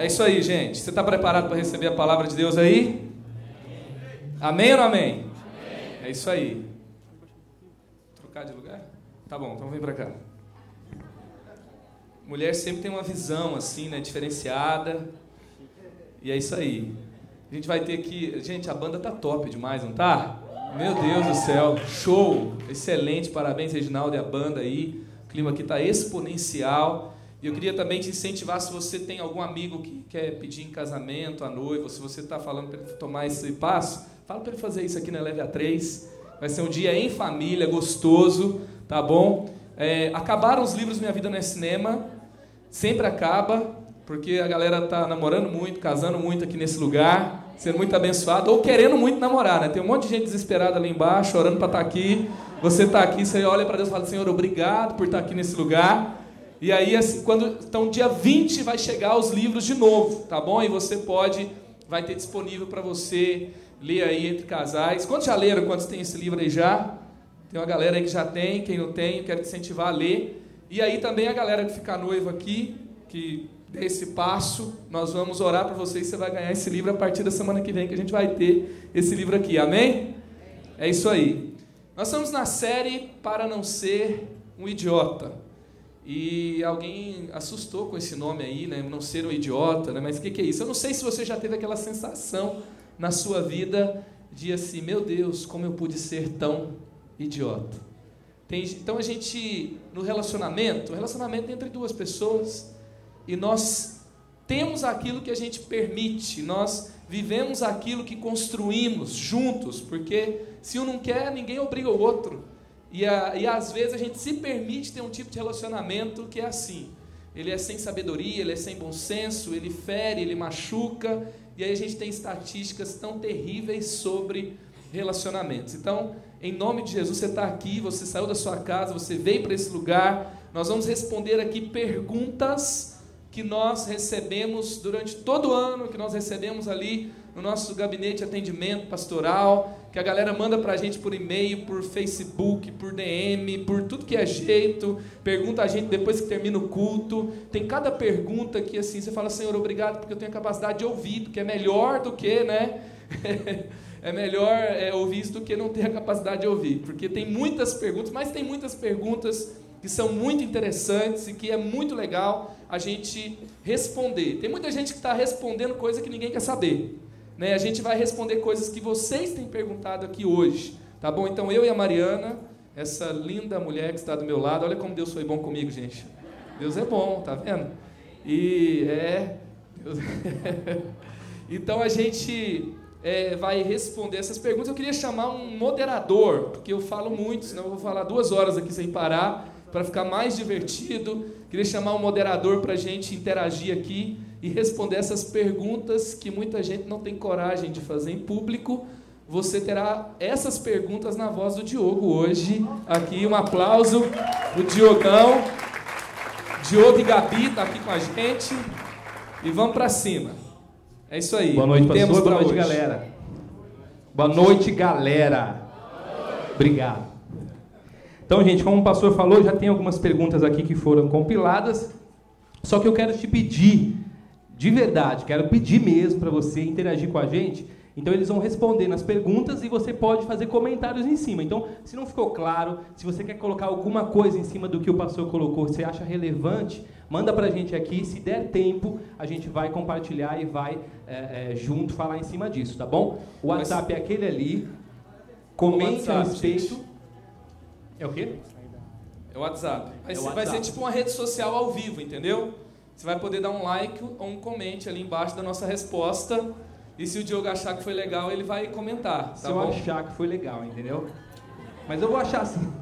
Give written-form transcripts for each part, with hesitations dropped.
É isso aí, gente. Você está preparado para receber a palavra de Deus aí? Amém ou não amém? É isso aí. Trocar de lugar? Tá bom, então vem para cá. Mulher sempre tem uma visão assim, né, diferenciada. E é isso aí. A gente vai ter que... Gente, a banda tá top demais, não tá? Meu Deus do céu. Show! Excelente, parabéns, Reginaldo e a banda aí. O clima aqui tá exponencial. E eu queria também te incentivar, se você tem algum amigo que quer pedir em casamento, a noiva, se você está falando para ele tomar esse passo, fala para ele fazer isso aqui na Eleve A3. Vai ser um dia em família, gostoso, tá bom? Acabaram os livros Minha Vida Não é Cinema, sempre acaba, porque a galera tá namorando muito, casando muito aqui nesse lugar, sendo muito abençoado, ou querendo muito namorar, né? Tem um monte de gente desesperada ali embaixo, orando para estar aqui. Você está aqui, você olha para Deus e fala, Senhor, obrigado por estar aqui nesse lugar. E aí, assim, então, dia 20 vai chegar os livros de novo, tá bom? E você vai ter disponível para você ler aí entre casais. Quantos já leram? Quantos tem esse livro aí já? Tem uma galera aí que já tem, quem não tem, eu quero te incentivar a ler. E aí também a galera que fica noiva aqui, que dê esse passo, nós vamos orar para você e você vai ganhar esse livro a partir da semana que vem, que a gente vai ter esse livro aqui, amém? É isso aí. Nós estamos na série Para Não Ser um Idiota. E alguém assustou com esse nome aí, né? Não ser um idiota, né? Mas o que é isso? Eu não sei se você já teve aquela sensação na sua vida de assim, meu Deus, como eu pude ser tão idiota. Então a gente, no relacionamento entre duas pessoas, e nós temos aquilo que a gente permite, nós vivemos aquilo que construímos juntos, porque se um não quer, ninguém obriga o outro. E às vezes a gente se permite ter um tipo de relacionamento que é assim. Ele é sem sabedoria, ele é sem bom senso, ele fere, ele machuca. E aí a gente tem estatísticas tão terríveis sobre relacionamentos. Então, em nome de Jesus, você está aqui, você saiu da sua casa, você veio para esse lugar. Nós vamos responder aqui perguntas que nós recebemos durante todo o ano, que nós recebemos ali no nosso gabinete de atendimento pastoral, que a galera manda pra gente por e-mail, por Facebook, por DM, por tudo que é jeito, pergunta a gente depois que termina o culto. Tem cada pergunta que assim, você fala, Senhor, obrigado, porque eu tenho a capacidade de ouvir, que é melhor do que, né? É melhor ouvir isso do que não ter a capacidade de ouvir, porque tem muitas perguntas, mas tem muitas perguntas que são muito interessantes e que é muito legal a gente responder. Tem muita gente que está respondendo coisa que ninguém quer saber, né? A gente vai responder coisas que vocês têm perguntado aqui hoje, tá bom? Então eu e a Mariana, essa linda mulher que está do meu lado, olha como Deus foi bom comigo, gente. Deus é bom, tá vendo? Deus... Então a gente vai responder essas perguntas. Eu queria chamar um moderador, porque eu falo muito, senão eu vou falar 2 horas aqui sem parar, para ficar mais divertido. Queria chamar um moderador para a gente interagir aqui e responder essas perguntas que muita gente não tem coragem de fazer em público. Você terá essas perguntas na voz do Diogo hoje. Aqui um aplauso para o Diogão. Diogo e Gabi estão aqui com a gente. E vamos para cima. É isso aí. Boa noite, pastor. Boa noite, galera. Boa noite, galera. Obrigado. Então, gente, como o pastor falou, já tem algumas perguntas aqui que foram compiladas. Só que eu quero te pedir, de verdade, quero pedir mesmo para você interagir com a gente. Então, eles vão responder nas perguntas e você pode fazer comentários em cima. Então, se não ficou claro, se você quer colocar alguma coisa em cima do que o pastor colocou, você acha relevante, manda para a gente aqui. Se der tempo, a gente vai compartilhar e vai junto falar em cima disso, tá bom? O WhatsApp é aquele ali. Comente a respeito. Gente. É o quê? É o WhatsApp. Vai ser tipo uma rede social ao vivo, entendeu? Você vai poder dar um like ou um comente ali embaixo da nossa resposta. E se o Diogo achar que foi legal, ele vai comentar. Se eu achar que foi legal, entendeu? Mas eu vou achar assim.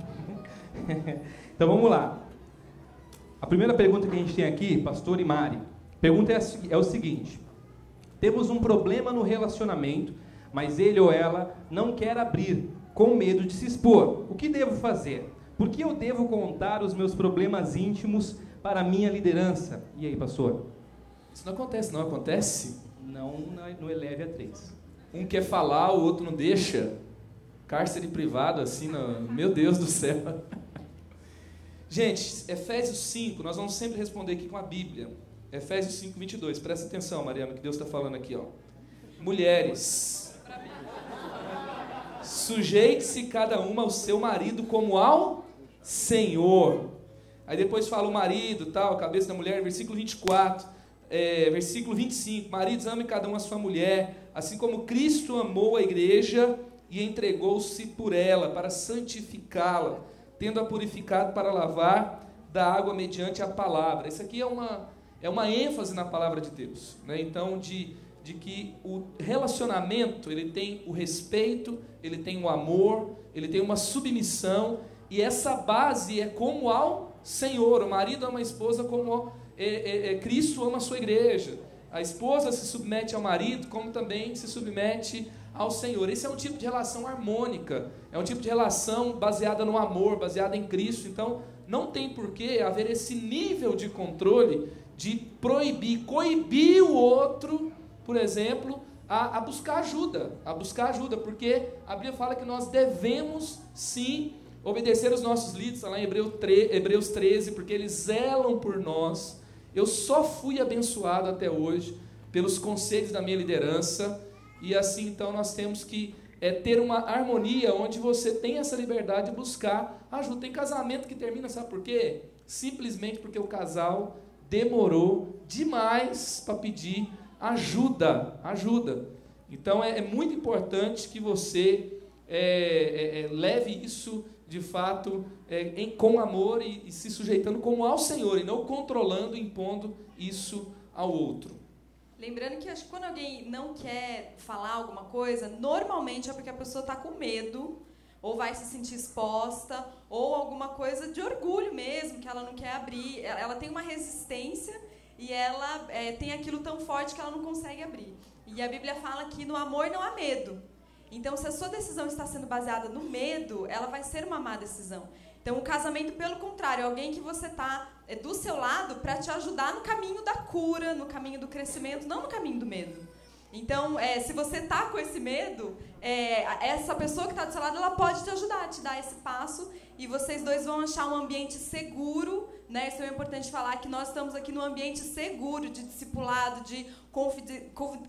Então vamos lá. A primeira pergunta que a gente tem aqui, pastor e Mari. A pergunta é o seguinte: temos um problema no relacionamento, mas ele ou ela não quer abrir, com medo de se expor. O que devo fazer? Por que eu devo contar os meus problemas íntimos para a minha liderança? E aí, pastor? Isso não acontece, não acontece? Não no Eleve A3. Um quer falar, o outro não deixa. Cárcere privado, assim, meu Deus do céu. Gente, Efésios 5, nós vamos sempre responder aqui com a Bíblia. Efésios 5, 22. Presta atenção, Mariana, que Deus está falando aqui, ó. Mulheres, sujeite-se cada uma ao seu marido como ao Senhor. Aí depois fala o marido, tal, a cabeça da mulher, versículo 24, versículo 25. Maridos, amem cada um a sua mulher, assim como Cristo amou a igreja e entregou-se por ela, para santificá-la, tendo-a purificado para lavar da água mediante a palavra. Isso aqui é uma ênfase na palavra de Deus, né? Então, de que o relacionamento, ele tem o respeito, ele tem o amor, ele tem uma submissão, e essa base é como ao Senhor. O marido ama a esposa como Cristo ama a sua igreja. A esposa se submete ao marido como também se submete ao Senhor. Esse é um tipo de relação harmônica, é um tipo de relação baseada no amor, baseada em Cristo. Então, não tem por que haver esse nível de controle de proibir, coibir o outro, por exemplo, a buscar ajuda, porque a Bíblia fala que nós devemos, sim, obedecer os nossos líderes, lá em Hebreus 13, porque eles zelam por nós. Eu só fui abençoado até hoje pelos conselhos da minha liderança, e assim, então, nós temos que ter uma harmonia, onde você tem essa liberdade de buscar ajuda. Tem casamento que termina, sabe por quê? Simplesmente porque o casal demorou demais para pedir ajuda. Então, é muito importante que você leve isso, de fato, com amor e se sujeitando como ao Senhor, e não controlando, impondo isso ao outro. Lembrando que acho que quando alguém não quer falar alguma coisa, normalmente é porque a pessoa está com medo, ou vai se sentir exposta, ou alguma coisa de orgulho mesmo, que ela não quer abrir. Ela tem uma resistência e ela tem aquilo tão forte que ela não consegue abrir. E a Bíblia fala que no amor não há medo. Então, se a sua decisão está sendo baseada no medo, ela vai ser uma má decisão. Então, o casamento, pelo contrário, é alguém que você está do seu lado para te ajudar no caminho da cura, no caminho do crescimento, não no caminho do medo. Então, se você está com esse medo, essa pessoa que está do seu lado, ela pode te ajudar, te dar esse passo, e vocês dois vão achar um ambiente seguro, né? Isso é importante falar, que nós estamos aqui num ambiente seguro, de discipulado, de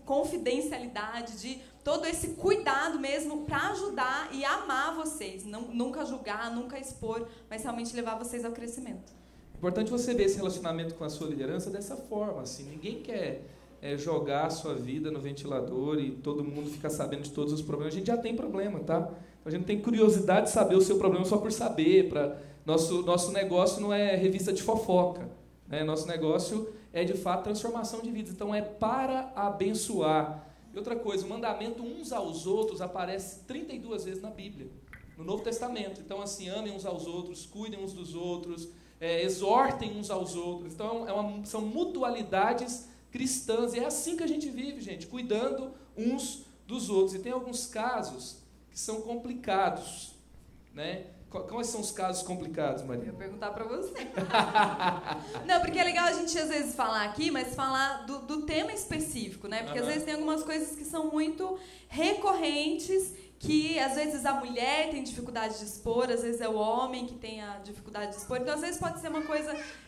confidencialidade, de todo esse cuidado mesmo para ajudar e amar vocês. Nunca julgar, nunca expor, mas realmente levar vocês ao crescimento. É importante você ver esse relacionamento com a sua liderança dessa forma, assim. Ninguém quer jogar a sua vida no ventilador e todo mundo ficar sabendo de todos os problemas. A gente já tem problema, tá? A gente tem curiosidade de saber o seu problema só por saber. Nosso negócio não é revista de fofoca, né? Nosso negócio é, de fato, transformação de vidas. Então, é para abençoar. E outra coisa, o mandamento uns aos outros aparece 32 vezes na Bíblia, no Novo Testamento. Então, assim, amem uns aos outros, cuidem uns dos outros, exortem uns aos outros. Então, são mutualidades cristãs, e é assim que a gente vive, gente, cuidando uns dos outros. E tem alguns casos que são complicados, né? Quais são os casos complicados, Maria? Eu vou perguntar para você. Não, porque é legal a gente às vezes falar aqui, mas falar do tema específico, né? Porque às vezes tem algumas coisas que são muito recorrentes, que às vezes a mulher tem dificuldade de expor, às vezes é o homem que tem a dificuldade de expor. Então, às vezes pode ser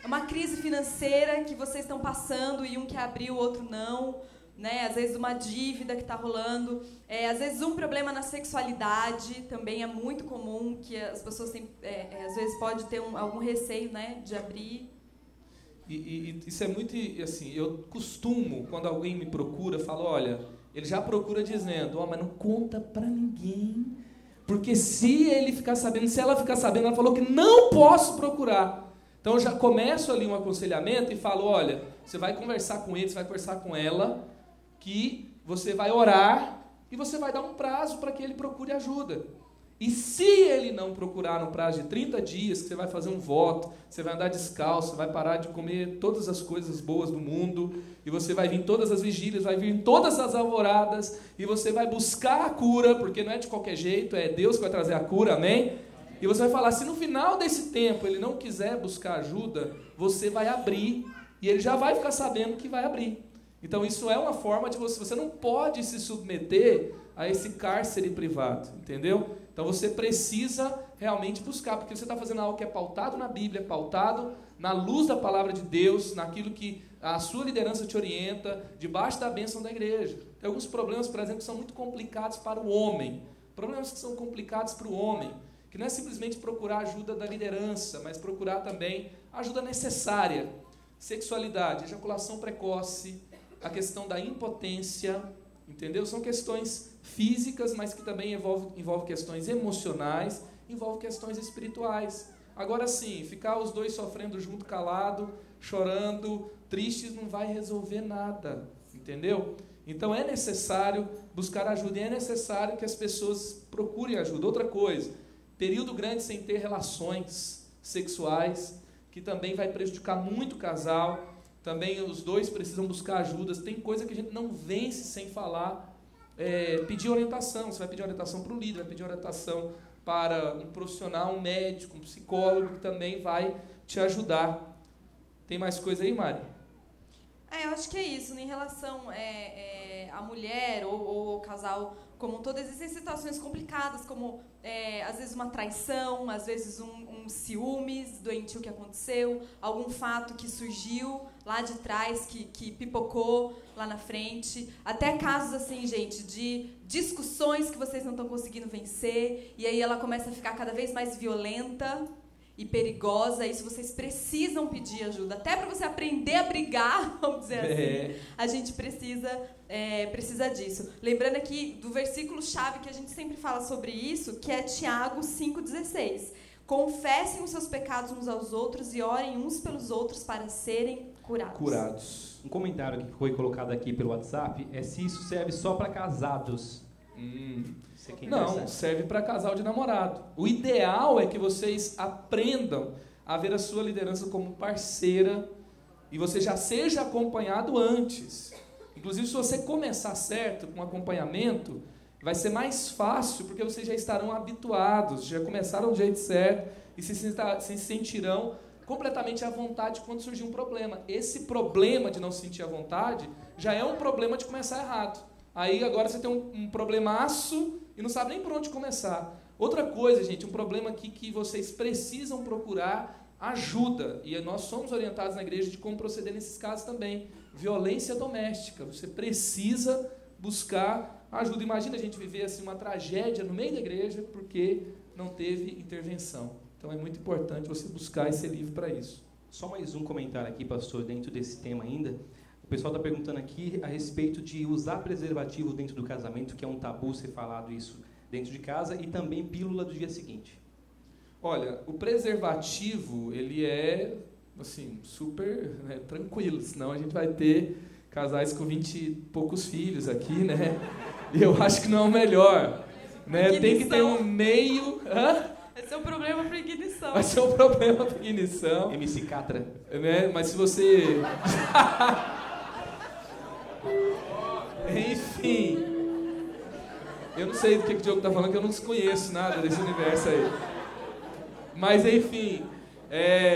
uma crise financeira que vocês estão passando e um quer abrir, o outro não, né? Às vezes uma dívida que está rolando, às vezes um problema na sexualidade, também é muito comum, que as pessoas têm, às vezes pode ter algum receio, né, de abrir. E isso é muito, assim, eu costumo, quando alguém me procura, falo, olha, ele já procura dizendo, mas não conta pra ninguém, porque se ela ficar sabendo, ela falou que não posso procurar. Então eu já começo ali um aconselhamento e falo, olha, você vai conversar com ele, você vai conversar com ela, que você vai orar e você vai dar um prazo para que ele procure ajuda. E se ele não procurar no prazo de 30 dias, que você vai fazer um voto, você vai andar descalço, você vai parar de comer todas as coisas boas do mundo, e você vai vir em todas as vigílias, vai vir em todas as alvoradas, e você vai buscar a cura, porque não é de qualquer jeito, é Deus que vai trazer a cura, amém? E você vai falar, se no final desse tempo ele não quiser buscar ajuda, você vai abrir, e ele já vai ficar sabendo que vai abrir. Então isso é uma forma de você não pode se submeter a esse cárcere privado, entendeu? Então você precisa realmente buscar, porque você está fazendo algo que é pautado na Bíblia, pautado na luz da palavra de Deus, naquilo que a sua liderança te orienta, debaixo da bênção da igreja. Tem alguns problemas, por exemplo, que são muito complicados para o homem, problemas que são complicados para o homem, que não é simplesmente procurar ajuda da liderança, mas procurar também ajuda necessária. Sexualidade, ejaculação precoce, a questão da impotência, entendeu? São questões físicas, mas que também envolvem questões emocionais, envolvem questões espirituais. Agora sim, ficar os dois sofrendo junto, calado, chorando, tristes, não vai resolver nada, entendeu? Então é necessário buscar ajuda e é necessário que as pessoas procurem ajuda. Outra coisa, período grande sem ter relações sexuais, que também vai prejudicar muito o casal. Também os dois precisam buscar ajudas. Tem coisa que a gente não vence sem falar. Pedir orientação. Você vai pedir orientação para o líder, vai pedir orientação para um profissional, um médico, um psicólogo, que também vai te ajudar. Tem mais coisa aí, Mari? Eu acho que é isso. Em relação à mulher ou ao casal como um todo, existem situações complicadas, como às vezes uma traição, às vezes um ciúmes doentio que aconteceu, algum fato que surgiu lá de trás, que pipocou lá na frente, até casos assim, gente, de discussões que vocês não estão conseguindo vencer, e aí ela começa a ficar cada vez mais violenta e perigosa. Isso vocês precisam pedir ajuda, até para você aprender a brigar, vamos dizer assim, a gente precisa disso. Lembrando aqui do versículo-chave que a gente sempre fala sobre isso, que é Tiago 5,16. Confessem os seus pecados uns aos outros e orem uns pelos outros para serem curados. Um comentário que foi colocado aqui pelo WhatsApp é se isso serve só para casados. Não, serve para casal de namorado. O ideal é que vocês aprendam a ver a sua liderança como parceira e você já seja acompanhado antes. Inclusive, se você começar certo com acompanhamento, vai ser mais fácil, porque vocês já estarão habituados, já começaram do jeito certo e se sentirão completamente à vontade quando surgir um problema. Esse problema de não se sentir à vontade já é um problema de começar errado. Aí agora você tem um problemaço e não sabe nem por onde começar. Outra coisa, gente, um problema aqui que vocês precisam procurar ajuda, e nós somos orientados na igreja de como proceder nesses casos também. Violência doméstica. Você precisa buscar ajuda. Imagina a gente viver assim uma tragédia no meio da igreja porque não teve intervenção. Então é muito importante você buscar esse livro para isso. Só mais um comentário aqui, pastor, dentro desse tema ainda. O pessoal está perguntando aqui a respeito de usar preservativo dentro do casamento, que é um tabu ser falado isso dentro de casa, e também pílula do dia seguinte. Olha, o preservativo, ele é assim, super tranquilo, senão a gente vai ter casais com 20 e poucos filhos aqui, né? E eu acho que não é o melhor, né? Tem que ter um meio... Vai ser um problema para ignição. Vai ser um problema para ignição. MC Catra. Né? Mas se você... Enfim, eu não sei do que o Diogo está falando, que eu não desconheço nada desse universo aí. Mas, enfim,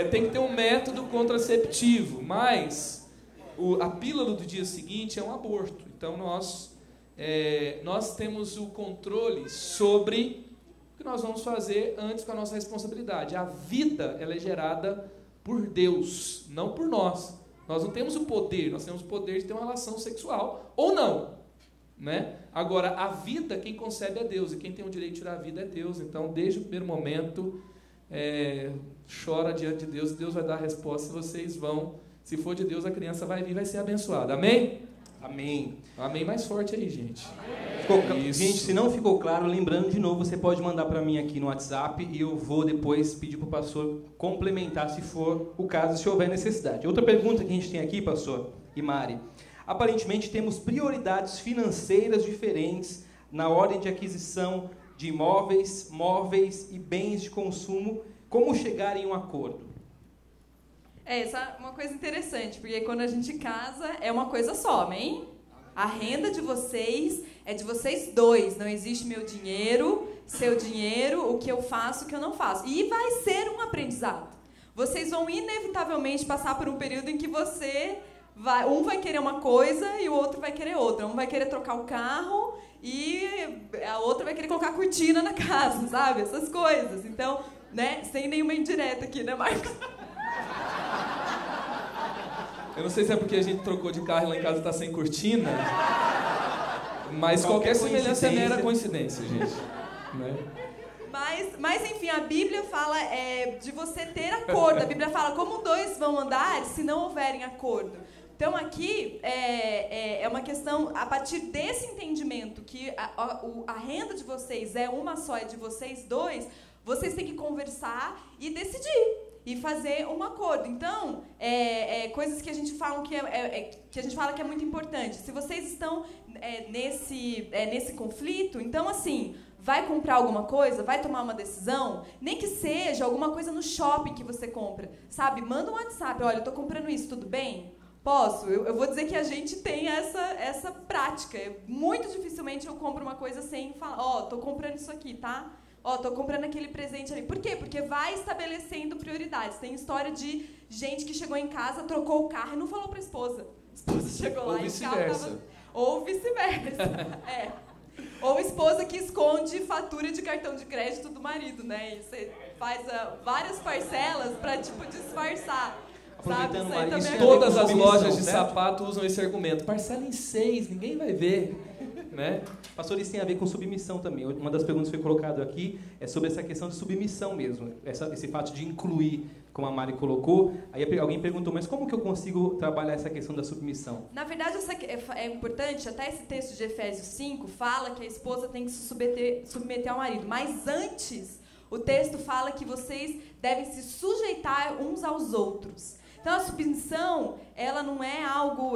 tem que ter um método contraceptivo, mas a pílula do dia seguinte é um aborto. Então, nós temos o controle sobre o que nós vamos fazer antes com a nossa responsabilidade. A vida, ela é gerada por Deus, não por nós. Nós não temos o poder, nós temos o poder de ter uma relação sexual, ou não, né? Agora, a vida, quem concebe é Deus, e quem tem o direito de tirar a vida é Deus. Então, desde o primeiro momento, chora diante de Deus, Deus vai dar a resposta, vocês vão, se for de Deus, a criança vai vir, vai ser abençoada. Amém? Amém. Amém mais forte aí, gente. Gente, se não ficou claro, lembrando de novo, você pode mandar para mim aqui no WhatsApp e eu vou depois pedir para o pastor complementar, se for o caso, se houver necessidade. Outra pergunta que a gente tem aqui, pastor e Mari. Aparentemente temos prioridades financeiras diferentes na ordem de aquisição de imóveis, móveis e bens de consumo. Como chegar em um acordo? Essa é uma coisa interessante, porque quando a gente casa, é uma coisa só, amém? A renda de vocês é de vocês dois. Não existe meu dinheiro, seu dinheiro, o que eu faço, o que eu não faço. E vai ser um aprendizado. Vocês vão inevitavelmente passar por um período em que você um vai querer uma coisa e o outro vai querer outra. Um vai querer trocar o carro e a outra vai querer colocar cortina na casa, sabe? Essas coisas. Então, né, sem nenhuma indireta aqui, né, Marcos? Eu não sei se é porque a gente trocou de carro e lá em casa tá sem cortina, mas qualquer semelhança é mera coincidência, gente. Né? Mas, enfim, a Bíblia fala de você ter acordo. A Bíblia fala como dois vão andar se não houverem acordo. Então, aqui é uma questão, a partir desse entendimento, que a renda de vocês é uma só, é de vocês dois, vocês têm que conversar e decidir. E fazer um acordo. Então, coisas que a gente fala que é muito importante. Se vocês estão nesse conflito, então, assim, vai comprar alguma coisa, vai tomar uma decisão, nem que seja alguma coisa no shopping que você compra, sabe? Manda um WhatsApp, olha, eu tô comprando isso, tudo bem? Posso? Eu vou dizer que a gente tem essa prática. Muito dificilmente eu compro uma coisa sem falar, tô comprando isso aqui, tá? Tô comprando aquele presente ali. Por quê? Porque vai estabelecendo prioridades. Tem história de gente que chegou em casa, trocou o carro e não falou pra esposa. A esposa chegou lá e o carro tava... Ou vice-versa. Ou esposa que esconde fatura de cartão de crédito do marido, né? E você faz várias parcelas pra, disfarçar. Sabe? Isso aí também todas as lojas de sapato usam esse argumento. Parcela em 6, ninguém vai ver. Né? Pastor, isso tem a ver com submissão também. Uma das perguntas que foi colocada aqui é sobre essa questão de submissão mesmo. Esse fato de incluir, como a Mari colocou. Aí alguém perguntou, mas como que eu consigo trabalhar essa questão da submissão? Na verdade, é importante, até esse texto de Efésios 5 fala que a esposa tem que se submeter ao marido. Mas antes, o texto fala que vocês devem se sujeitar uns aos outros. Então, a submissão, ela não é algo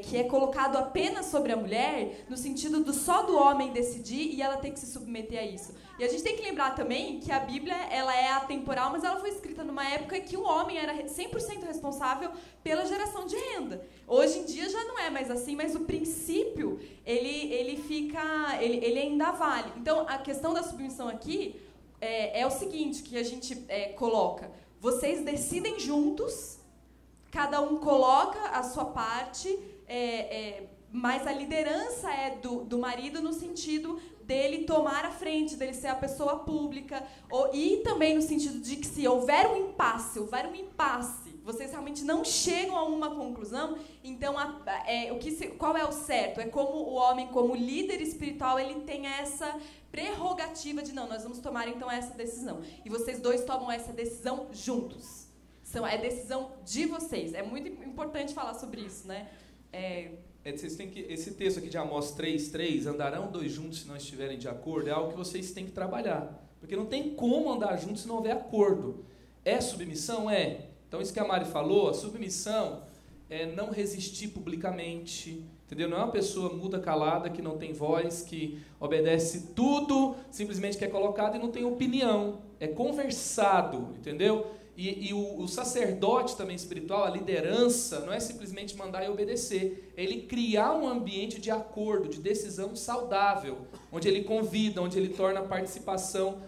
que é colocado apenas sobre a mulher, no sentido só do homem decidir e ela ter que se submeter a isso. E a gente tem que lembrar também que a Bíblia, ela é atemporal, mas ela foi escrita numa época que o homem era 100% responsável pela geração de renda. Hoje em dia já não é mais assim, mas o princípio, ele ainda vale. Então, a questão da submissão aqui é o seguinte, que a gente coloca. Vocês decidem juntos, cada um coloca a sua parte, mas a liderança é do marido no sentido dele tomar a frente, dele ser a pessoa pública, e também no sentido de que se houver um impasse, vocês realmente não chegam a uma conclusão, então qual é o certo? É como o homem, como líder espiritual, ele tem essa prerrogativa de não, nós vamos tomar então essa decisão. E vocês dois tomam essa decisão juntos. É decisão de vocês. É muito importante falar sobre isso, né? Vocês têm que, esse texto aqui de Amós 3:3, andarão dois juntos se não estiverem de acordo, é algo que vocês têm que trabalhar. Porque não tem como andar juntos se não houver acordo. É submissão? É. Então isso que a Mari falou, a submissão é não resistir publicamente, entendeu? Não é uma pessoa muda, calada, que não tem voz, que obedece tudo, simplesmente que é colocado e não tem opinião. É conversado, entendeu? E o sacerdote também espiritual, a liderança, não é simplesmente mandar e obedecer. É ele criar um ambiente de acordo, de decisão saudável, onde ele convida, onde ele torna a participação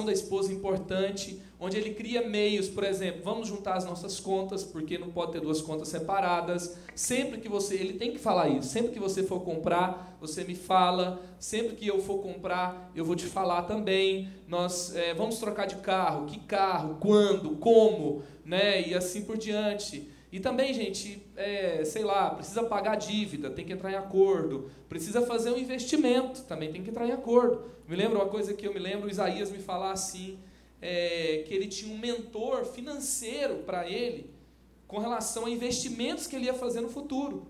da esposa importante, onde ele cria meios, por exemplo, vamos juntar as nossas contas, porque não pode ter duas contas separadas. Sempre que ele tem que falar isso, sempre que você for comprar, você me fala, sempre que eu for comprar, eu vou te falar também. Nós vamos trocar de carro, que carro, quando, como, né? E assim por diante. E também, gente, precisa pagar a dívida, tem que entrar em acordo. Precisa fazer um investimento, também tem que entrar em acordo. Me lembro uma coisa que Isaías me falar assim, que ele tinha um mentor financeiro para ele, com relação a investimentos que ele ia fazer no futuro.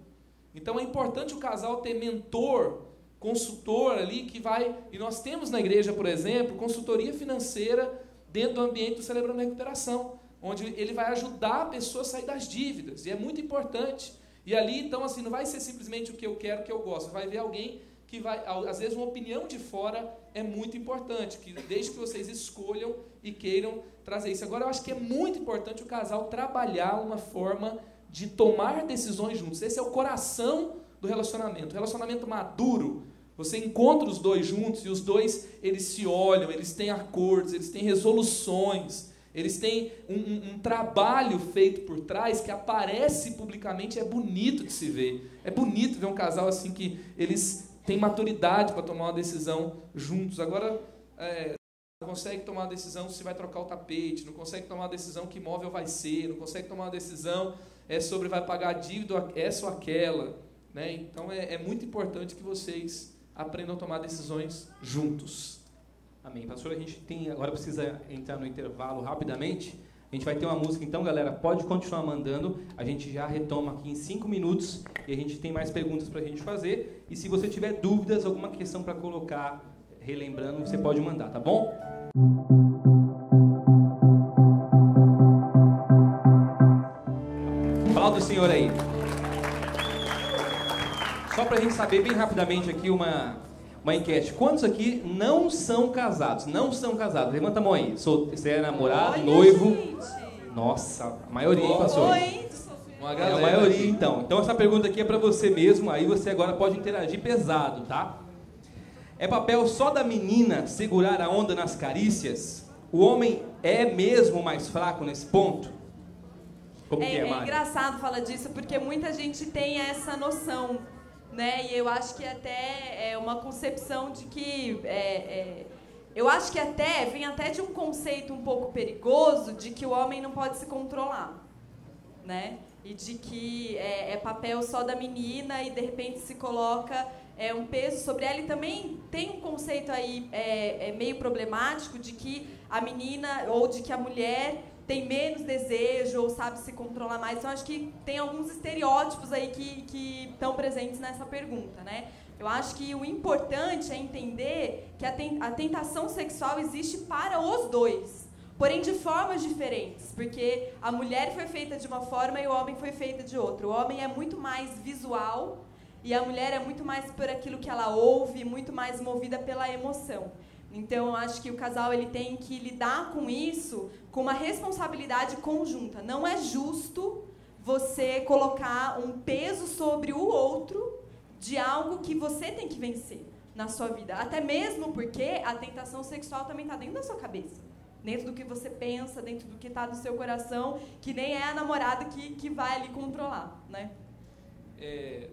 Então é importante o casal ter mentor, consultor ali, e nós temos na igreja, por exemplo, consultoria financeira dentro do ambiente do Celebrando a Recuperação, onde ele vai ajudar a pessoa a sair das dívidas, e é muito importante. E ali, então, assim, não vai ser simplesmente o que eu quero, o que eu gosto, vai ver alguém que vai, às vezes uma opinião de fora é muito importante, desde que vocês escolham e queiram trazer isso. Agora, eu acho que é muito importante o casal trabalhar uma forma de tomar decisões juntos. Esse é o coração do relacionamento. O relacionamento maduro, você encontra os dois juntos e os dois, eles se olham, eles têm acordos, eles têm resoluções, Eles têm um trabalho feito por trás que aparece publicamente, é bonito de se ver. É bonito ver um casal assim que eles têm maturidade para tomar uma decisão juntos. Agora, não consegue tomar uma decisão se vai trocar o tapete, não consegue tomar uma decisão que imóvel vai ser, não consegue tomar uma decisão sobre vai pagar a dívida essa ou aquela. Né? Então, é muito importante que vocês aprendam a tomar decisões juntos. Amém. Pastor, a gente agora precisa entrar no intervalo rapidamente. A gente vai ter uma música, então, galera, pode continuar mandando. A gente já retoma aqui em 5 minutos e a gente tem mais perguntas para a gente fazer. E se você tiver dúvidas, alguma questão para colocar, relembrando, você pode mandar, tá bom? Fala do Senhor aí. Só para a gente saber bem rapidamente aqui uma enquete. Quantos aqui não são casados? Não são casados. Levanta a mão aí. Você é namorado, olha, noivo? Gente. Nossa, a maioria, hein, pastor? Oi. É a maioria, então. Então essa pergunta aqui é para você mesmo. Aí você agora pode interagir pesado, tá? É papel só da menina segurar a onda nas carícias? O homem é mesmo mais fraco nesse ponto? Como que é, Mari? É engraçado falar disso porque muita gente tem essa noção. Né? E eu acho que até é uma concepção de que... eu acho que vem até de um conceito um pouco perigoso de que o homem não pode se controlar. Né? E de que é papel só da menina e de repente se coloca um peso sobre ela. E também tem um conceito aí meio problemático de que a menina ou de que a mulher tem menos desejo ou sabe se controlar mais. Então, acho que tem alguns estereótipos aí que estão presentes nessa pergunta, né? Eu acho que o importante é entender que a tentação sexual existe para os dois, porém de formas diferentes, porque a mulher foi feita de uma forma e o homem foi feito de outra. O homem é muito mais visual e a mulher é muito mais por aquilo que ela ouve, muito mais movida pela emoção. Então, eu acho que o casal ele tem que lidar com isso com uma responsabilidade conjunta. Não é justo você colocar um peso sobre o outro de algo que você tem que vencer na sua vida. Até mesmo porque a tentação sexual também está dentro da sua cabeça. Dentro do que você pensa, dentro do que está no seu coração, que nem é a namorada que vai ali controlar, né? É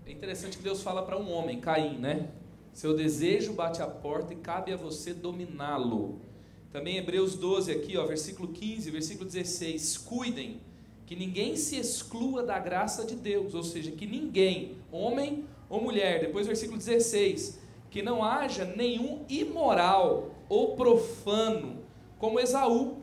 interessante que Deus fala para um homem, Caim, né? Seu desejo bate à porta e cabe a você dominá-lo. Também Hebreus 12 aqui, ó, versículo 15, versículo 16. Cuidem que ninguém se exclua da graça de Deus, ou seja, que ninguém, homem ou mulher, depois versículo 16, que não haja nenhum imoral ou profano, como Esaú,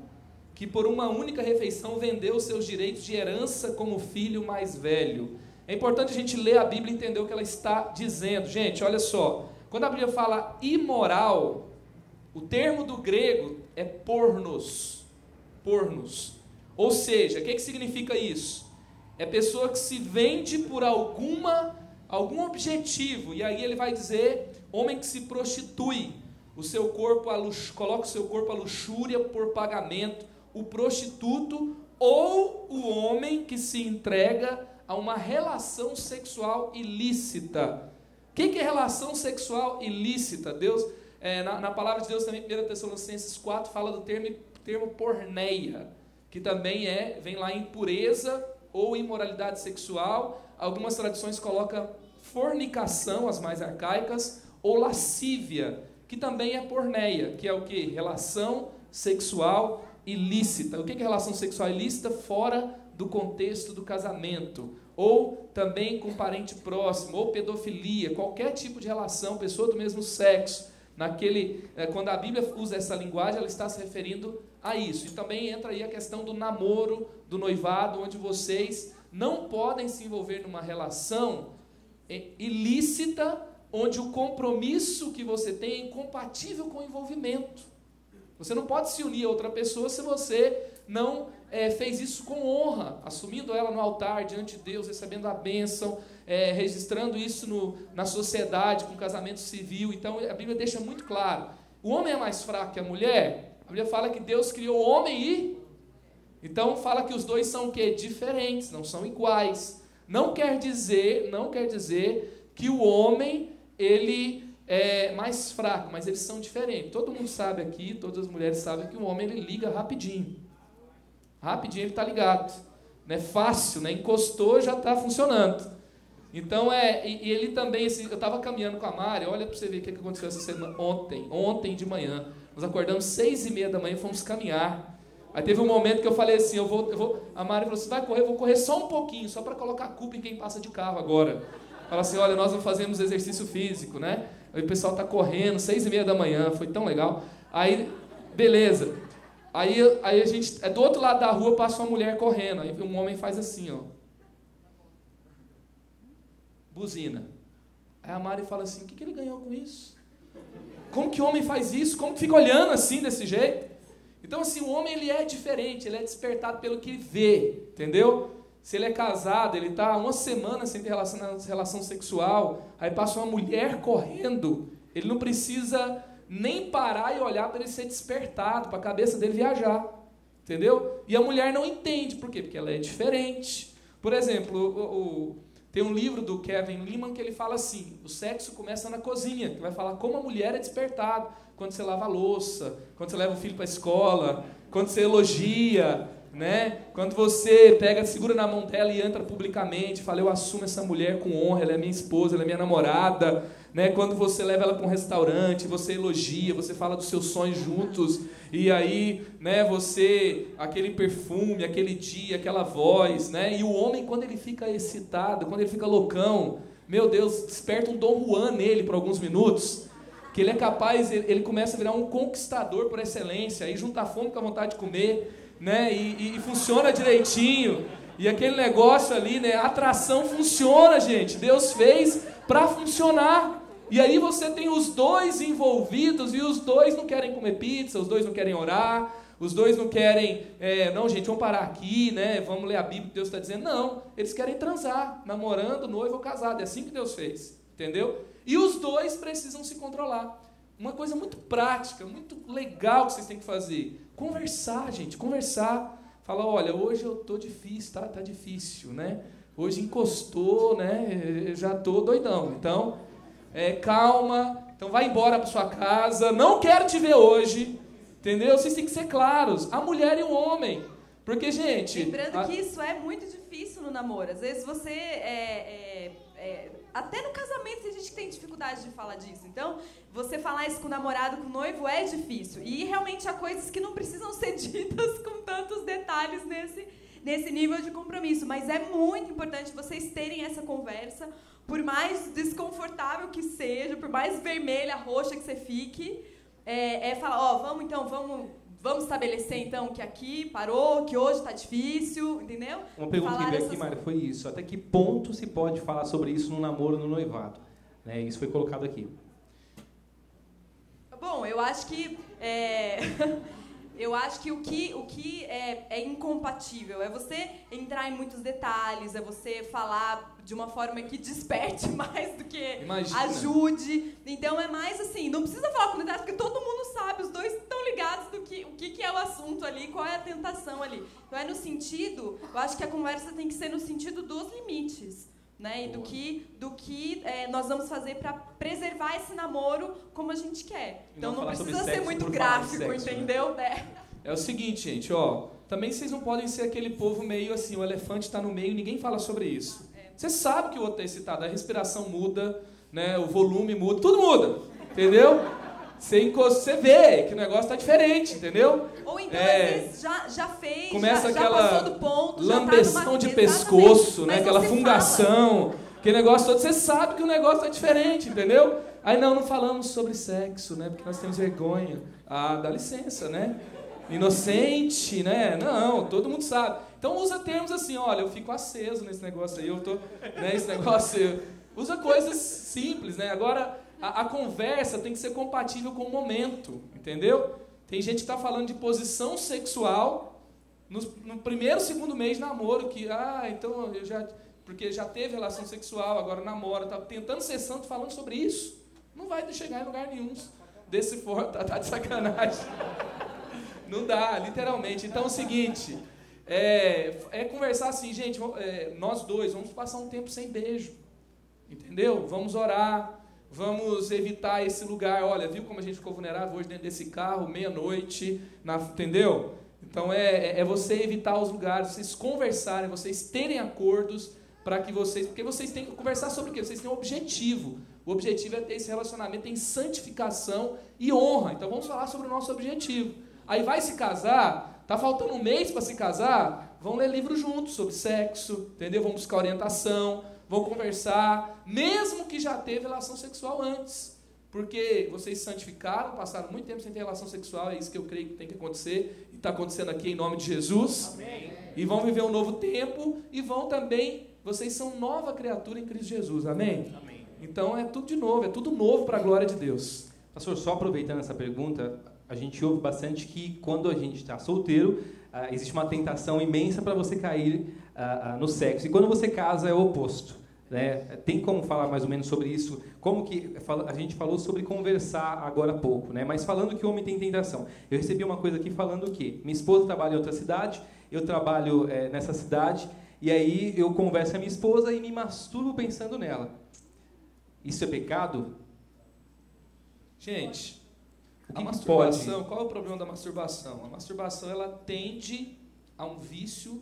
que por uma única refeição vendeu seus direitos de herança como filho mais velho. É importante a gente ler a Bíblia e entender o que ela está dizendo. Gente, olha só, quando a Bíblia fala imoral, o termo do grego é pornos. Pornos. Ou seja, o que significa isso? É pessoa que se vende por algum objetivo. E aí ele vai dizer, homem que se prostitui, coloca o seu corpo à luxúria por pagamento, o prostituto ou o homem que se entrega a uma relação sexual ilícita. O que é relação sexual ilícita? Deus, na palavra de Deus também, 1 Tessalonicenses 4, fala do termo porneia, que também vem lá impureza ou imoralidade sexual. Algumas traduções colocam fornicação, as mais arcaicas, ou lascívia, que também é porneia, que é o que? Relação sexual ilícita. O que é relação sexual ilícita? Fora do contexto do casamento, ou também com parente próximo, ou pedofilia, qualquer tipo de relação, pessoa do mesmo sexo. Quando a Bíblia usa essa linguagem, ela está se referindo a isso. E também entra aí a questão do namoro, do noivado, onde vocês não podem se envolver numa relação ilícita, onde o compromisso que você tem é incompatível com o envolvimento. Você não pode se unir a outra pessoa se você não fez isso com honra, assumindo ela no altar, diante de Deus, recebendo a bênção, registrando isso na sociedade, com casamento civil. Então, a Bíblia deixa muito claro. O homem é mais fraco que a mulher? A Bíblia fala que Deus criou o homem e... Então, fala que os dois são o quê? Diferentes, não são iguais. Não quer dizer que o homem, ele mais fraco, mas eles são diferentes. Todo mundo sabe aqui, todas as mulheres sabem que o homem ele liga rapidinho. Rapidinho ele está ligado. Não é fácil, né? Encostou, já está funcionando. Então, e ele também, eu estava caminhando com a Mari, olha para você ver o que aconteceu essa semana, ontem de manhã. Nós acordamos 6h30 da manhã e fomos caminhar. Aí teve um momento que eu falei assim, a Mari falou assim, vai correr, eu vou correr só um pouquinho, só para colocar a culpa em quem passa de carro agora. Fala assim, olha, nós não fazemos exercício físico, né? Aí o pessoal está correndo, 6h30 da manhã, foi tão legal. Aí, beleza. Aí a gente, do outro lado da rua passa uma mulher correndo, aí um homem faz assim, ó. Buzina. Aí a Mari fala assim, o que ele ganhou com isso? Como que o homem faz isso? Como que fica olhando assim, desse jeito? Então, assim, o homem ele é diferente, ele é despertado pelo que vê, entendeu? Se ele é casado, ele está uma semana sem ter relação sexual, aí passa uma mulher correndo, ele não precisa nem parar e olhar para ele ser despertado, para a cabeça dele viajar, entendeu? E a mulher não entende, por quê? Porque ela é diferente. Por exemplo, tem um livro do Kevin Leman que ele fala assim, o sexo começa na cozinha, que vai falar como a mulher é despertada, quando você lava a louça, quando você leva o filho para a escola, quando você elogia, né? Quando você segura na mão dela e entra publicamente, fala, eu assumo essa mulher com honra, ela é minha esposa, ela é minha namorada, né? Quando você leva ela para um restaurante, você elogia, você fala dos seus sonhos juntos, e aí, né, aquele perfume, aquele dia, aquela voz, né? E o homem, quando ele fica excitado, quando ele fica loucão, meu Deus, desperta um Dom Juan nele por alguns minutos, que ele é capaz, ele começa a virar um conquistador por excelência, aí junta a fome com a vontade de comer, né? E funciona direitinho, e aquele negócio ali, né? A atração funciona, gente, Deus fez para funcionar, e aí você tem os dois envolvidos, e os dois não querem comer pizza, os dois não querem orar, os dois não querem, não gente, vamos parar aqui, né? Vamos ler a Bíblia que Deus está dizendo, não, eles querem transar, namorando, noivo ou casado, é assim que Deus fez, entendeu? E os dois precisam se controlar. Uma coisa muito prática, muito legal que vocês têm que fazer. Conversar, gente, conversar. Falar, olha, hoje eu tô difícil, tá difícil, né? Hoje encostou, né? Eu já tô doidão. Então, calma. Então vai embora para sua casa. Não quero te ver hoje. Entendeu? Vocês têm que ser claros. A mulher e o homem. Porque, gente... Lembrando que isso é muito difícil no namoro. Às vezes você... até no casamento tem gente que tem dificuldade de falar disso. Então, você falar isso com o namorado, com o noivo, é difícil. E realmente há coisas que não precisam ser ditas com tantos detalhes nesse nível de compromisso. Mas é muito importante vocês terem essa conversa, por mais desconfortável que seja, por mais vermelha, roxa que você fique, falar, vamos estabelecer, então, que aqui parou, que hoje está difícil, entendeu? Uma pergunta que veio aqui, Mária, foi isso. Até que ponto se pode falar sobre isso no namoro, no noivado? Né? Isso foi colocado aqui. Bom, eu acho que... o que é incompatível é você entrar em muitos detalhes, é você falar de uma forma que desperte mais do que ajude. Então é mais assim, não precisa falar com detalhes, porque todo mundo sabe, os dois estão ligados do que, o que é o assunto ali, qual é a tentação ali. Então no sentido, eu acho que a conversa tem que ser no sentido dos limites, né? E do que nós vamos fazer para preservar esse namoro como a gente quer. Então não precisa ser muito gráfico, sexo, entendeu? Né? É o seguinte, gente, também vocês não podem ser aquele povo meio assim, o elefante está no meio e ninguém fala sobre isso. Você sabe que o outro está excitado, a respiração muda, né? O volume muda, tudo muda, entendeu? Você vê que o negócio está diferente, entendeu? Ou então, às vezes, já fez, começa já aquela passou do ponto, lambeção de pescoço, né? Aquela fungação, aquele negócio todo. Você sabe que o negócio está diferente, entendeu? Aí não falamos sobre sexo, né? Porque nós temos vergonha. Dá licença, né? Inocente, né? Não, todo mundo sabe. Então usa termos assim, olha, eu fico aceso nesse negócio aí, esse negócio... Usa coisas simples, né? Agora... A conversa tem que ser compatível com o momento, entendeu? Tem gente que está falando de posição sexual no primeiro, segundo mês de namoro, que, então, porque já teve relação sexual, agora namora, está tentando ser santo falando sobre isso. Não vai chegar em lugar nenhum. Desse fora, tá de sacanagem. Não dá, literalmente. Então é o seguinte, conversar assim, gente, nós dois vamos passar um tempo sem beijo, entendeu? Vamos orar. Vamos evitar esse lugar. Olha, viu como a gente ficou vulnerável hoje dentro desse carro, meia-noite, entendeu? Então é você evitar os lugares, vocês conversarem, vocês terem acordos para que porque vocês têm que conversar sobre o quê? Vocês têm um objetivo. O objetivo é ter esse relacionamento em santificação e honra. Então vamos falar sobre o nosso objetivo. Aí vai se casar, tá faltando um mês para se casar, vão ler livro juntos sobre sexo, entendeu? Vão buscar orientação, vão conversar, mesmo que já teve relação sexual antes. Porque vocês santificaram, passaram muito tempo sem ter relação sexual, é isso que eu creio que tem que acontecer, e está acontecendo aqui em nome de Jesus. Amém. E vão viver um novo tempo, e vão também, vocês são nova criatura em Cristo Jesus, amém? Amém. Então é tudo de novo, é tudo novo para a glória de Deus. Pastor, só aproveitando essa pergunta, a gente ouve bastante que quando a gente está solteiro, existe uma tentação imensa para você cair no sexo, e quando você casa é o oposto. Né? Tem como falar mais ou menos sobre isso? Como que a gente falou sobre conversar agora há pouco, né? Mas falando que o homem tem tentação. Eu recebi uma coisa aqui falando que minha esposa trabalha em outra cidade, eu trabalho nessa cidade, e aí eu converso com a minha esposa e me masturbo pensando nela. Isso é pecado? Gente, a masturbação, qual é o problema da masturbação? A masturbação, ela tende a um vício,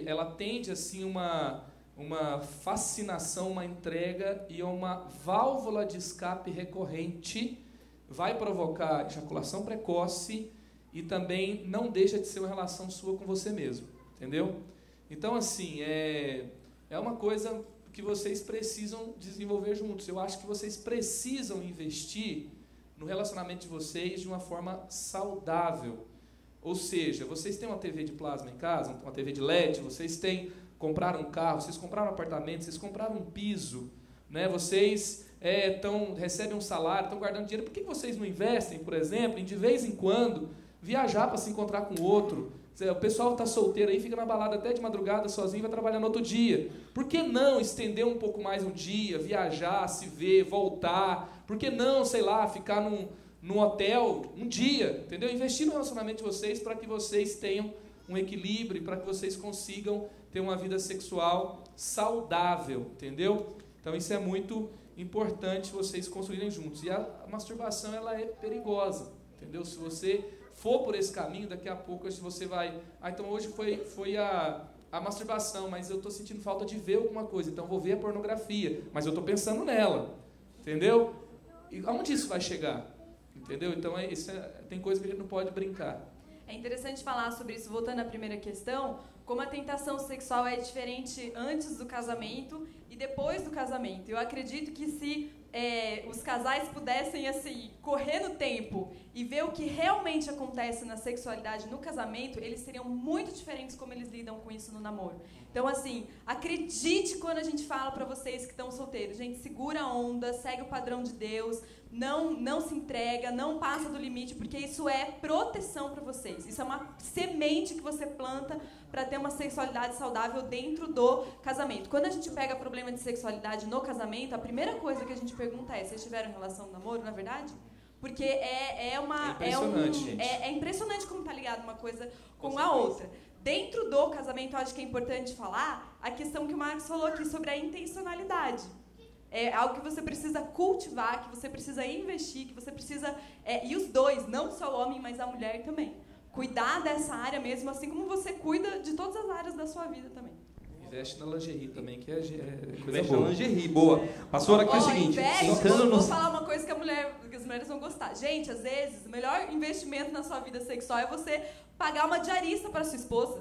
ela tende assim uma fascinação, uma entrega e uma válvula de escape recorrente, vai provocar ejaculação precoce e também não deixa de ser uma relação sua com você mesmo, entendeu? Então, assim, é uma coisa que vocês precisam desenvolver juntos. Eu acho que vocês precisam investir no relacionamento de vocês de uma forma saudável. Ou seja, vocês têm uma TV de plasma em casa, uma TV de LED, vocês compraram um carro, vocês compraram um apartamento, vocês compraram um piso, né? Vocês recebem um salário, estão guardando dinheiro. Por que vocês não investem, por exemplo, em de vez em quando viajar para se encontrar com o outro? O pessoal está solteiro aí, fica na balada até de madrugada sozinho e vai trabalhar no outro dia. Por que não estender um pouco mais um dia, viajar, se ver, voltar? Por que não, sei lá, ficar num hotel um dia, entendeu? Investir no relacionamento de vocês para que vocês tenham um equilíbrio, para que vocês consigam ter uma vida sexual saudável, entendeu? Então isso é muito importante vocês construírem juntos. E a masturbação, ela é perigosa, entendeu? Se você for por esse caminho, daqui a pouco você vai... então hoje foi a masturbação, mas eu estou sentindo falta de ver alguma coisa, então vou ver a pornografia, mas eu estou pensando nela, entendeu? E aonde isso vai chegar? Entendeu? Então tem coisa que a gente não pode brincar. É interessante falar sobre isso, voltando à primeira questão, como a tentação sexual é diferente antes do casamento e depois do casamento. Eu acredito que se os casais pudessem assim correr no tempo e ver o que realmente acontece na sexualidade no casamento, eles seriam muito diferentes como eles lidam com isso no namoro. Então, assim, acredite quando a gente fala para vocês que estão solteiros. Gente, segura a onda, segue o padrão de Deus, não se entrega, não passa do limite, porque isso é proteção para vocês. Isso é uma semente que você planta para ter uma sexualidade saudável dentro do casamento. Quando a gente pega problema de sexualidade no casamento, a primeira coisa que a gente pergunta é: vocês tiveram relação no namoro, na verdade? Porque é impressionante como tá ligado uma coisa com a outra. Dentro do casamento, eu acho que é importante falar a questão que o Marcos falou aqui sobre a intencionalidade. É algo que você precisa cultivar, que você precisa investir, que você precisa... e os dois, não só o homem, mas a mulher também. Cuidar dessa área mesmo, assim como você cuida de todas as áreas da sua vida também. Investe na lingerie também, que é coisa investe boa. na lingerie, boa. Pastor, aqui é o seguinte... Vou falar uma coisa que as mulheres vão gostar. Gente, às vezes, o melhor investimento na sua vida sexual é você pagar uma diarista para sua esposa.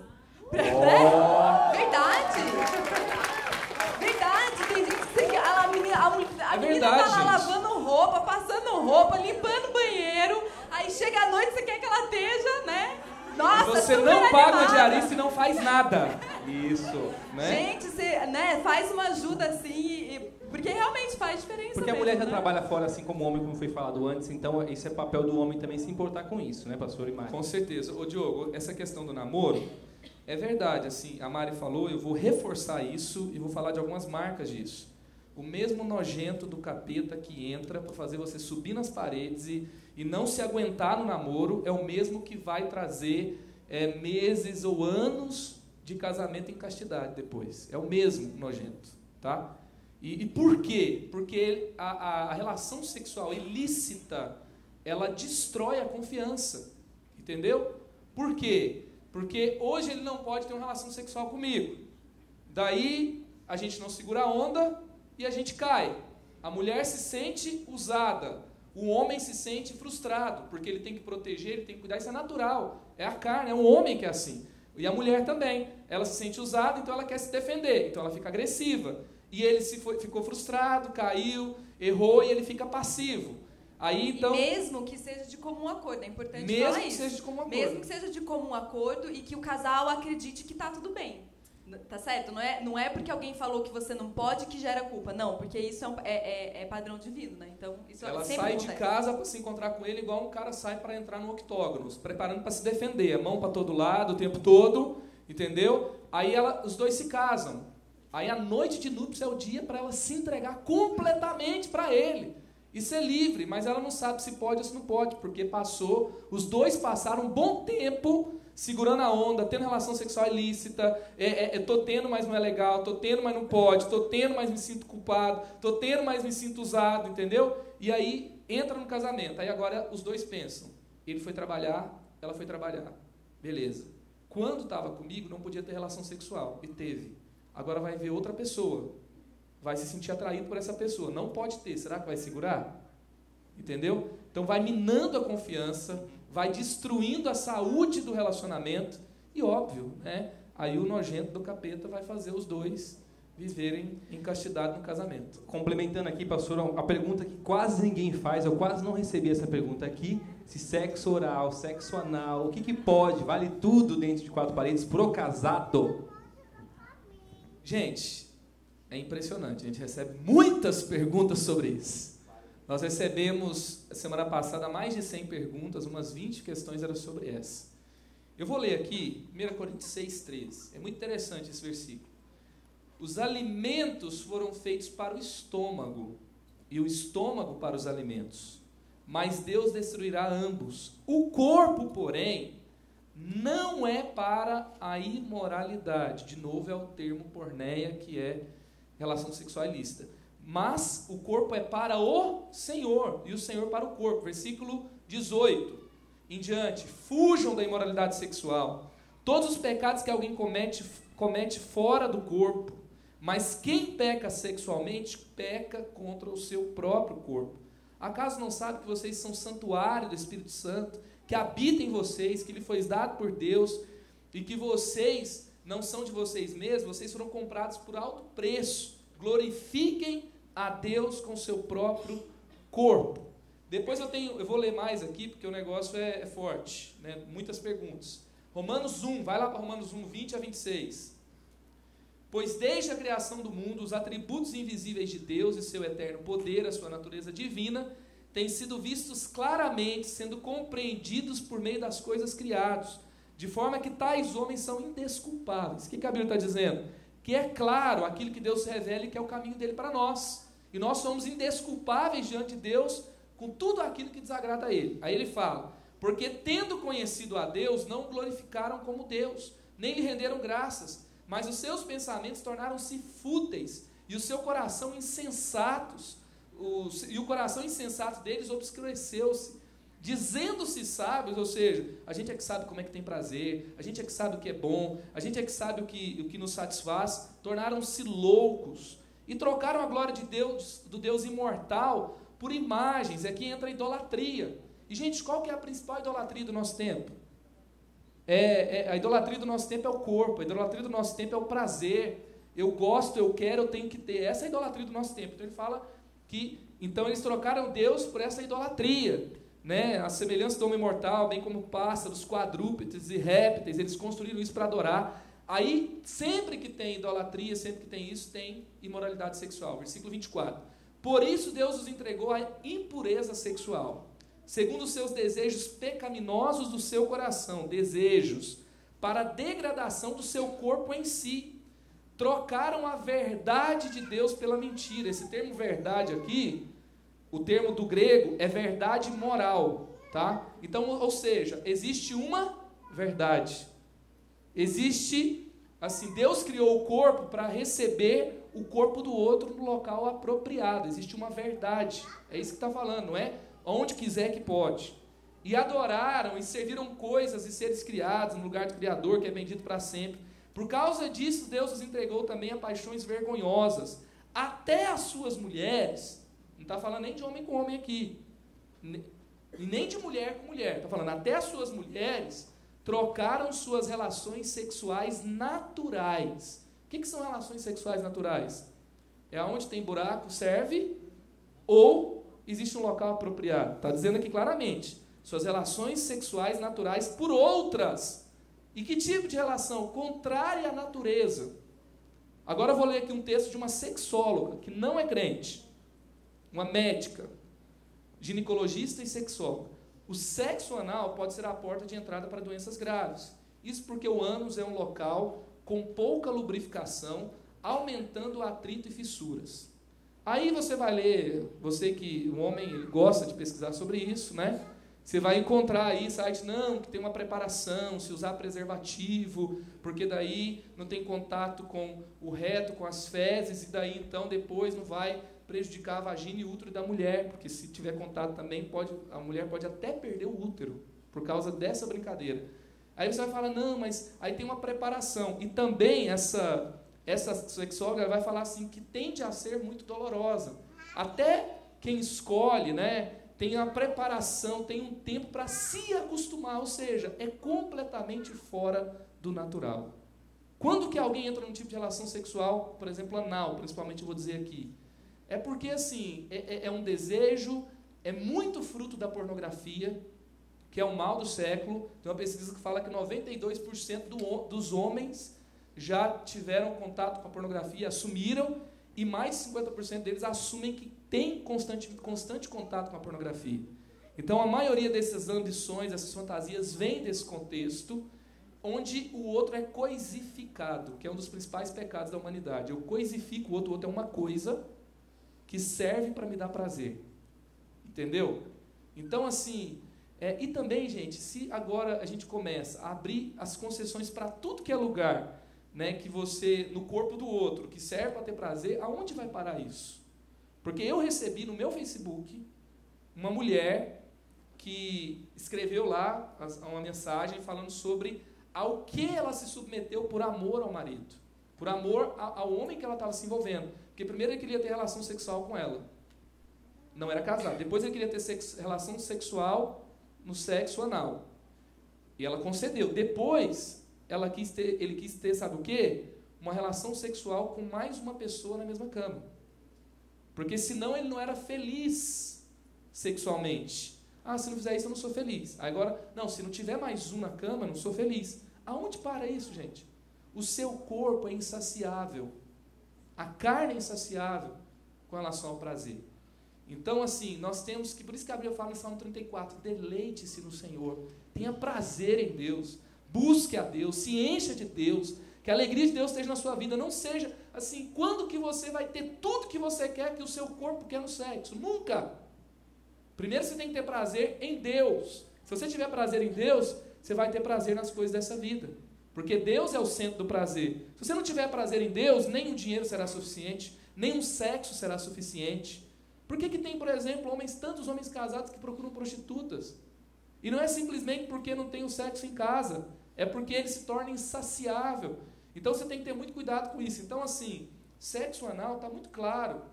Verdade! Verdade! Tem gente que a menina tá lá lavando roupa, passando roupa, limpando o banheiro, aí chega à noite, você quer que ela esteja, né? Nossa, você não paga a diarista e não faz nada. Isso, né? Gente, você faz uma ajuda assim, porque realmente faz diferença. Porque mesmo, a mulher já trabalha fora, assim como o homem, como foi falado antes, então isso é papel do homem também se importar com isso, né, pastor e Mari? Com certeza. Ô, Diogo, essa questão do namoro, é verdade, assim, a Mari falou, eu vou reforçar isso e vou falar de algumas marcas disso. O mesmo nojento do capeta que entra para fazer você subir nas paredes e não se aguentar no namoro é o mesmo que vai trazer meses ou anos de casamento em castidade depois. É o mesmo nojento, tá? E por quê? Porque a relação sexual ilícita, ela destrói a confiança. Entendeu? Por quê? Porque hoje ele não pode ter uma relação sexual comigo. Daí a gente não segura a onda e a gente cai. A mulher se sente usada. O homem se sente frustrado, porque ele tem que proteger, ele tem que cuidar. Isso é natural. É a carne, é o homem que é assim. E a mulher também. Ela se sente usada, então ela quer se defender. Então ela fica agressiva. E ele ficou frustrado, caiu, errou e ele fica passivo. Aí, então, e mesmo que seja de comum acordo, é importante mesmo falar que isso. seja de comum acordo. Mesmo que seja de comum acordo e que o casal acredite que está tudo bem. Tá certo? Não é porque alguém falou que você não pode que gera culpa. Não, porque isso é padrão divino, né? Então, isso ela sempre sai acontece. de casa para se encontrar com ele igual um cara sai para entrar no octógono, se preparando para se defender, a mão para todo lado o tempo todo, entendeu? Aí os dois se casam. Aí a noite de núpcias é o dia para ela se entregar completamente para ele e ser livre, mas ela não sabe se pode ou se não pode, porque os dois passaram um bom tempo segurando a onda, tendo relação sexual ilícita, tô tendo, mas não é legal, tô tendo, mas não pode, tô tendo, mas me sinto culpado, tô tendo, mas me sinto usado, entendeu? E aí entra no casamento, aí agora os dois pensam, ele foi trabalhar, ela foi trabalhar, beleza. Quando estava comigo não podia ter relação sexual, e teve. Agora vai ver outra pessoa, vai se sentir atraído por essa pessoa, não pode ter, será que vai segurar? Entendeu? Então vai minando a confiança, vai destruindo a saúde do relacionamento e, óbvio, né, aí o nojento do capeta vai fazer os dois viverem em castidade no casamento. Complementando aqui, pastor, a pergunta que quase ninguém faz, eu quase não recebi essa pergunta aqui, se sexo oral, sexo anal, o que pode, vale tudo dentro de quatro paredes pro casado? Gente, é impressionante, a gente recebe muitas perguntas sobre isso. Nós recebemos, semana passada, mais de 100 perguntas, umas 20 questões eram sobre essa. Eu vou ler aqui, 1 Coríntios 6,13. É muito interessante esse versículo. Os alimentos foram feitos para o estômago, e o estômago para os alimentos. Mas Deus destruirá ambos. O corpo, porém, não é para a imoralidade. De novo, é o termo porneia, que é relação sexual ilícita. Mas o corpo é para o Senhor, e o Senhor para o corpo. Versículo 18 em diante. Fujam da imoralidade sexual. Todos os pecados que alguém comete fora do corpo. Mas quem peca sexualmente, peca contra o seu próprio corpo. Acaso não sabe que vocês são santuário do Espírito Santo, que habita em vocês, que lhe foi dado por Deus, e que vocês não são de vocês mesmos, vocês foram comprados por alto preço. Glorifiquem a Deus com o seu próprio corpo. Depois eu vou ler mais aqui, porque o negócio é forte, né? Muitas perguntas. Romanos 1, vai lá para Romanos 1, 20 a 26. Pois desde a criação do mundo, os atributos invisíveis de Deus e seu eterno poder, a sua natureza divina, têm sido vistos claramente, sendo compreendidos por meio das coisas criadas, de forma que tais homens são indesculpáveis. O que a Bíblia está dizendo? Que é claro aquilo que Deus revela e que é o caminho dele para nós. E nós somos indesculpáveis diante de Deus com tudo aquilo que desagrada a ele. Aí ele fala, porque tendo conhecido a Deus, não o glorificaram como Deus, nem lhe renderam graças, mas os seus pensamentos tornaram-se fúteis, e o seu coração insensatos, e o coração insensato deles obscureceu-se, dizendo-se sábios, ou seja, a gente é que sabe como é que tem prazer, a gente é que sabe o que é bom, a gente é que sabe o que nos satisfaz, tornaram-se loucos, e trocaram a glória de Deus, do Deus imortal, por imagens. Aqui entra a idolatria. E, gente, qual que é a principal idolatria do nosso tempo? A idolatria do nosso tempo é o corpo, a idolatria do nosso tempo é o prazer. Eu gosto, eu quero, eu tenho que ter. Essa é a idolatria do nosso tempo. Então ele fala que, então eles trocaram Deus por essa idolatria, né? A semelhança do homem mortal, bem como pássaros, quadrúpedes e répteis, eles construíram isso para adorar. Aí, sempre que tem idolatria, sempre que tem isso, tem imoralidade sexual. Versículo 24. Por isso Deus os entregou à impureza sexual, segundo os seus desejos pecaminosos do seu coração, desejos para a degradação do seu corpo em si. Trocaram a verdade de Deus pela mentira. Esse termo verdade aqui, o termo do grego é verdade moral, tá? Então, ou seja, existe uma verdade. Existe, assim, Deus criou o corpo para receber o corpo do outro no local apropriado. Existe uma verdade. É isso que está falando, não é? Onde quiser que pode. E adoraram e serviram coisas e seres criados no lugar do Criador, que é bendito para sempre. Por causa disso, Deus os entregou também a paixões vergonhosas. Até as suas mulheres, não está falando nem de homem com homem aqui, e nem de mulher com mulher, está falando até as suas mulheres trocaram suas relações sexuais naturais. O que são relações sexuais naturais? É onde tem buraco, serve, ou existe um local apropriado. Está dizendo aqui claramente, suas relações sexuais naturais por outras. E que tipo de relação? Contrária à natureza. Agora eu vou ler aqui um texto de uma sexóloga, que não é crente, uma médica, ginecologista e sexóloga. O sexo anal pode ser a porta de entrada para doenças graves. Isso porque o ânus é um local com pouca lubrificação, aumentando o atrito e fissuras. Aí você vai ler, você que o homem ele gosta de pesquisar sobre isso, né? Você vai encontrar aí site, não, que tem uma preparação, se usar preservativo, porque daí não tem contato com o reto, com as fezes, e daí então depois não vai prejudicar a vagina e o útero da mulher, porque se tiver contato também, a mulher pode até perder o útero, por causa dessa brincadeira. Aí você vai falar, não, mas aí tem uma preparação. E também essa sexóloga vai falar assim, que tende a ser muito dolorosa. Até quem escolhe, né, tem a preparação, tem um tempo para se acostumar, ou seja, é completamente fora do natural. Quando que alguém entra num tipo de relação sexual, por exemplo, anal, principalmente eu vou dizer aqui, é porque assim, é um desejo, é muito fruto da pornografia, que é o mal do século. Tem uma pesquisa que fala que 92% dos homens já tiveram contato com a pornografia, assumiram, e mais de 50% deles assumem que tem constante contato com a pornografia. Então, a maioria dessas ambições, essas fantasias, vem desse contexto, onde o outro é coisificado, que é um dos principais pecados da humanidade. Eu coisifico o outro é uma coisa que serve para me dar prazer. Entendeu? Então, assim, e também, gente, se agora a gente começa a abrir as concessões para tudo que é lugar, né, que você, no corpo do outro, que serve para ter prazer, aonde vai parar isso? Porque eu recebi no meu Facebook uma mulher que escreveu lá uma mensagem falando sobre ao que ela se submeteu por amor ao marido, por amor ao homem que ela estava se envolvendo. Porque primeiro ele queria ter relação sexual com ela, não era casado. Depois ele queria ter relação sexual no sexo anal, e ela concedeu. Depois ele quis ter, sabe o quê? Uma relação sexual com mais uma pessoa na mesma cama. Porque senão ele não era feliz sexualmente. Ah, se não fizer isso eu não sou feliz. Agora, não, se não tiver mais um na cama, eu não sou feliz. Aonde para isso, gente? O seu corpo é insaciável. A carne é insaciável com relação ao prazer. Então, assim, nós temos que, por isso que Gabriel fala em Salmo 34, deleite-se no Senhor, tenha prazer em Deus, busque a Deus, se encha de Deus, que a alegria de Deus esteja na sua vida. Não seja assim, quando que você vai ter tudo que você quer, que o seu corpo quer no sexo? Nunca. Primeiro você tem que ter prazer em Deus. Se você tiver prazer em Deus, você vai ter prazer nas coisas dessa vida, porque Deus é o centro do prazer. Se você não tiver prazer em Deus, nem o dinheiro será suficiente, nem o sexo será suficiente. Por que tem, por exemplo, tantos homens casados que procuram prostitutas? E não é simplesmente porque não tem o sexo em casa, é porque ele se torna insaciável. Então você tem que ter muito cuidado com isso. Então, assim, sexo anal está muito claro.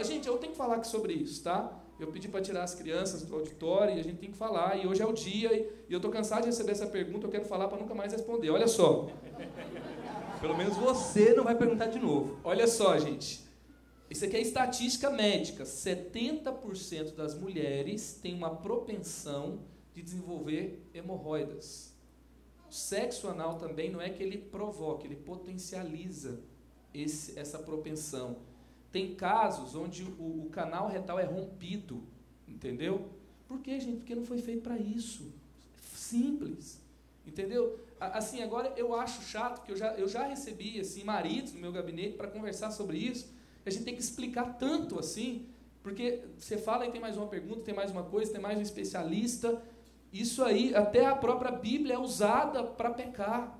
Gente, eu tenho que falar aqui sobre isso, tá? Eu pedi para tirar as crianças do auditório e a gente tem que falar, e hoje é o dia, e eu estou cansado de receber essa pergunta, eu quero falar para nunca mais responder. Olha só. Pelo menos você não vai perguntar de novo. Olha só, gente. Isso aqui é estatística médica. 70% das mulheres têm uma propensão de desenvolver hemorroidas. O sexo anal também não é que ele provoque, ele potencializa essa propensão. Tem casos onde o canal retal é rompido, entendeu? Por quê, gente? Porque não foi feito para isso. Simples, entendeu? Assim, agora eu acho chato, que eu já recebi assim, maridos no meu gabinete para conversar sobre isso. A gente tem que explicar tanto assim, porque você fala e tem mais uma pergunta, tem mais uma coisa, tem mais um especialista. Isso aí, até a própria Bíblia é usada para pecar,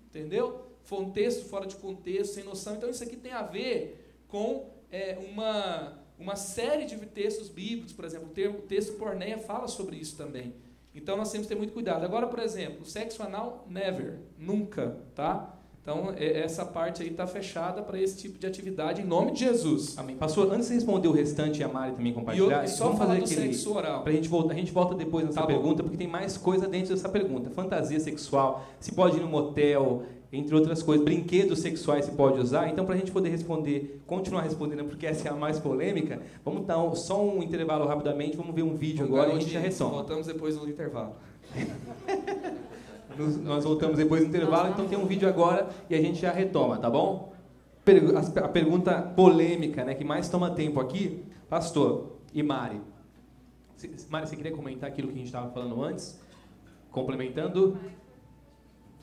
entendeu? foi um texto fora de contexto, sem noção. Então isso aqui tem a ver com uma série de textos bíblicos, por exemplo, o texto porneia fala sobre isso também. Então nós temos que ter muito cuidado. Agora, por exemplo, sexo anal, never, nunca, tá? Então essa parte aí está fechada para esse tipo de atividade, em nome de Jesus. Amém. Pastor, antes de responder o restante e a Mari também compartilhar, E só vamos falar fazer do aquele, sexo oral. a gente volta depois nessa pergunta, porque tem mais coisa dentro dessa pergunta. Fantasia sexual, se pode ir no motel, entre outras coisas, brinquedos sexuais se pode usar. Então, para a gente poder responder, continuar respondendo, porque essa é a mais polêmica, vamos dar só um intervalo rapidamente, vamos ver um vídeo agora e a gente já retoma. Voltamos depois do intervalo. Nós voltamos depois do intervalo, então tem um vídeo agora e a gente já retoma, tá bom? A pergunta polêmica, né, que mais toma tempo aqui, pastor e Mari. Mari, você queria comentar aquilo que a gente estava falando antes? Complementando?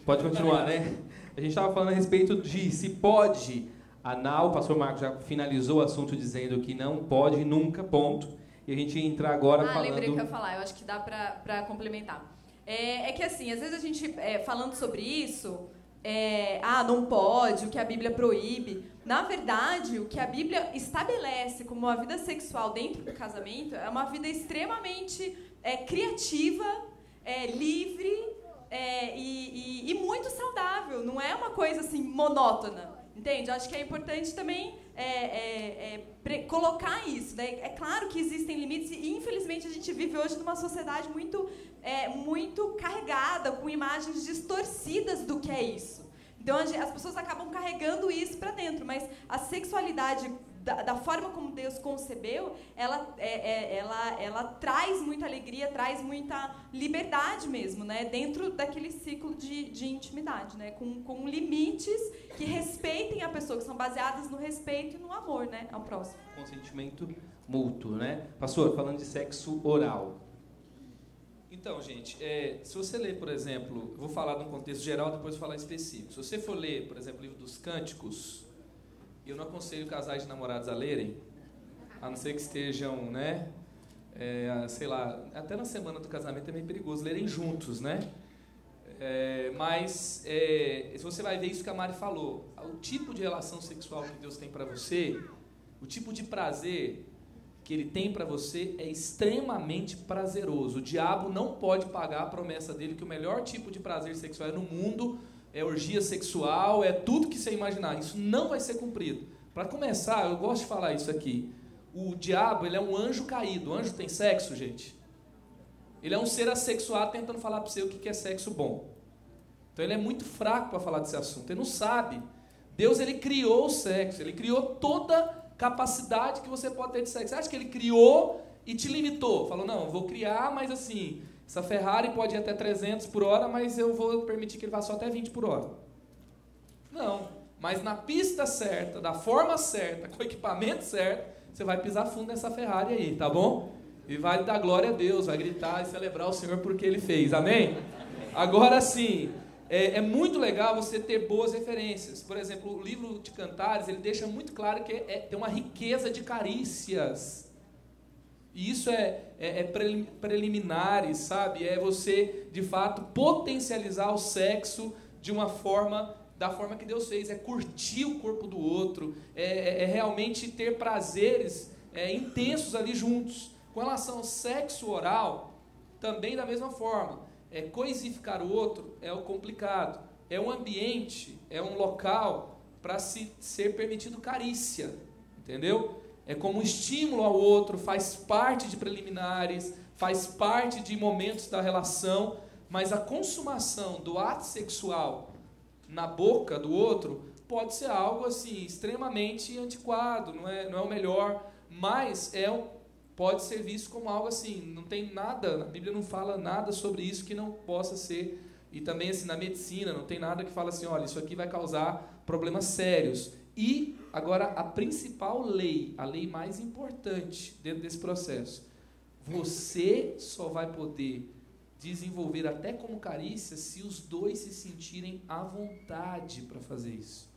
Pode continuar, né? A gente estava falando a respeito de se pode anal, o pastor Marcos já finalizou o assunto dizendo que não pode nunca, ponto. E a gente ia entrar agora falando... lembrei que eu ia falar, eu acho que dá para complementar. É que assim, às vezes a gente, falando sobre isso, não pode, o que a Bíblia proíbe. Na verdade, o que a Bíblia estabelece como uma vida sexual dentro do casamento é uma vida extremamente criativa, livre e muito saudável. Não é uma coisa assim monótona, entende? Eu acho que é importante também colocar isso, né? É claro que existem limites e, infelizmente, a gente vive hoje numa sociedade muito carregada, com imagens distorcidas do que é isso. Então, as pessoas acabam carregando isso para dentro, mas a sexualidade, da forma como Deus concebeu, ela traz muita alegria, traz muita liberdade mesmo, né? Dentro daquele ciclo de intimidade, né? Com limites que respeitem a pessoa, que são baseadas no respeito e no amor, né? Ao próximo. Consentimento mútuo, né? Pastor, falando de sexo oral. Então, gente, se você ler, por exemplo, eu vou falar num contexto geral, depois vou falar específico. Se você for ler, por exemplo, o livro dos Cânticos, eu não aconselho casais de namorados a lerem, a não ser que estejam, né, sei lá, até na semana do casamento é meio perigoso lerem juntos, né? Mas se você vai ver isso que a Mari falou, o tipo de relação sexual que Deus tem para você, o tipo de prazer que Ele tem para você é extremamente prazeroso. O diabo não pode pagar a promessa dele que o melhor tipo de prazer sexual no mundo é orgia sexual, é tudo que você imaginar. Isso não vai ser cumprido. Para começar, eu gosto de falar isso aqui. O diabo, ele é um anjo caído. O anjo tem sexo, gente? Ele é um ser assexuado tentando falar para você o que é sexo bom. Então ele é muito fraco para falar desse assunto. Ele não sabe. Deus, ele criou o sexo. Ele criou toda capacidade que você pode ter de sexo. Você acha que ele criou e te limitou? Falou, não, eu vou criar, mas assim, essa Ferrari pode ir até 300 por hora, mas eu vou permitir que ele vá só até 20 por hora. Não, mas na pista certa, da forma certa, com o equipamento certo, você vai pisar fundo nessa Ferrari aí, tá bom? E vai dar glória a Deus, vai gritar e celebrar o Senhor porque Ele fez, amém? Agora sim, é muito legal você ter boas referências. Por exemplo, o livro de Cantares, ele deixa muito claro que tem uma riqueza de carícias. E isso preliminares, sabe? É você, de fato, potencializar o sexo de uma forma, da forma que Deus fez. É curtir o corpo do outro, realmente ter prazeres intensos ali juntos. Com relação ao sexo oral, também da mesma forma. Coisificar o outro é o complicado. É um ambiente, é um local para ser permitido carícia, entendeu? É como um estímulo ao outro, faz parte de preliminares, faz parte de momentos da relação, mas a consumação do ato sexual na boca do outro pode ser algo assim extremamente antiquado, não é o melhor, mas pode ser visto como algo assim, não tem nada, a Bíblia não fala nada sobre isso que não possa ser, e também assim, na medicina não tem nada que fala assim, olha, isso aqui vai causar problemas sérios. E agora a principal lei, a lei mais importante dentro desse processo, você só vai poder desenvolver até como carícia se os dois se sentirem à vontade para fazer isso,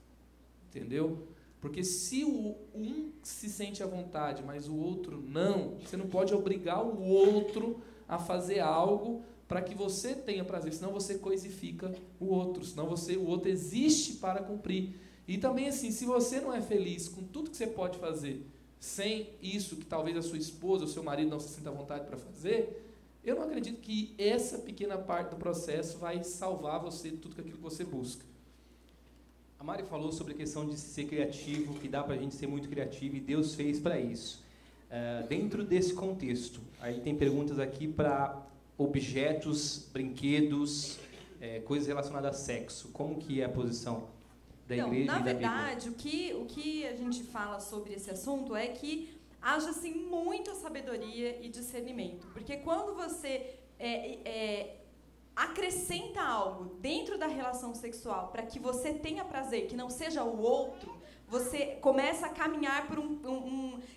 entendeu? Porque se um se sente à vontade, mas o outro não, você não pode obrigar o outro a fazer algo para que você tenha prazer, senão você coisifica o outro, senão o outro existe para cumprir. E também assim, se você não é feliz com tudo que você pode fazer, sem isso que talvez a sua esposa ou seu marido não se sinta à vontade para fazer, eu não acredito que essa pequena parte do processo vai salvar você de tudo aquilo que você busca. A Mari falou sobre a questão de ser criativo, que dá para a gente ser muito criativo e Deus fez para isso. Dentro desse contexto, aí tem perguntas aqui para objetos, brinquedos, coisas relacionadas a sexo. Como que é a posição da igreja e da Bíblia? Na verdade, o que a gente fala sobre esse assunto é que haja assim, muita sabedoria e discernimento. Porque quando você acrescenta algo dentro da relação sexual para que você tenha prazer, que não seja o outro, você começa a caminhar por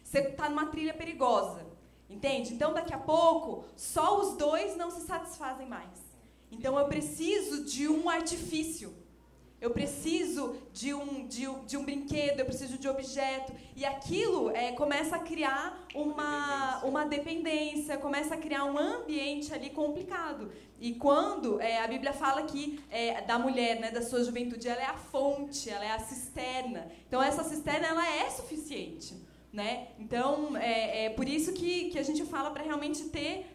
você está numa trilha perigosa, entende? Então, daqui a pouco, só os dois não se satisfazem mais. Então, eu preciso de um artifício. Eu preciso de um brinquedo, eu preciso de objeto. E aquilo começa a criar uma dependência, começa a criar um ambiente ali complicado. E quando a Bíblia fala que da mulher, né, da sua juventude, ela é a fonte, ela é a cisterna. Então, essa cisterna ela é suficiente. Né? Então, por isso que a gente fala para realmente ter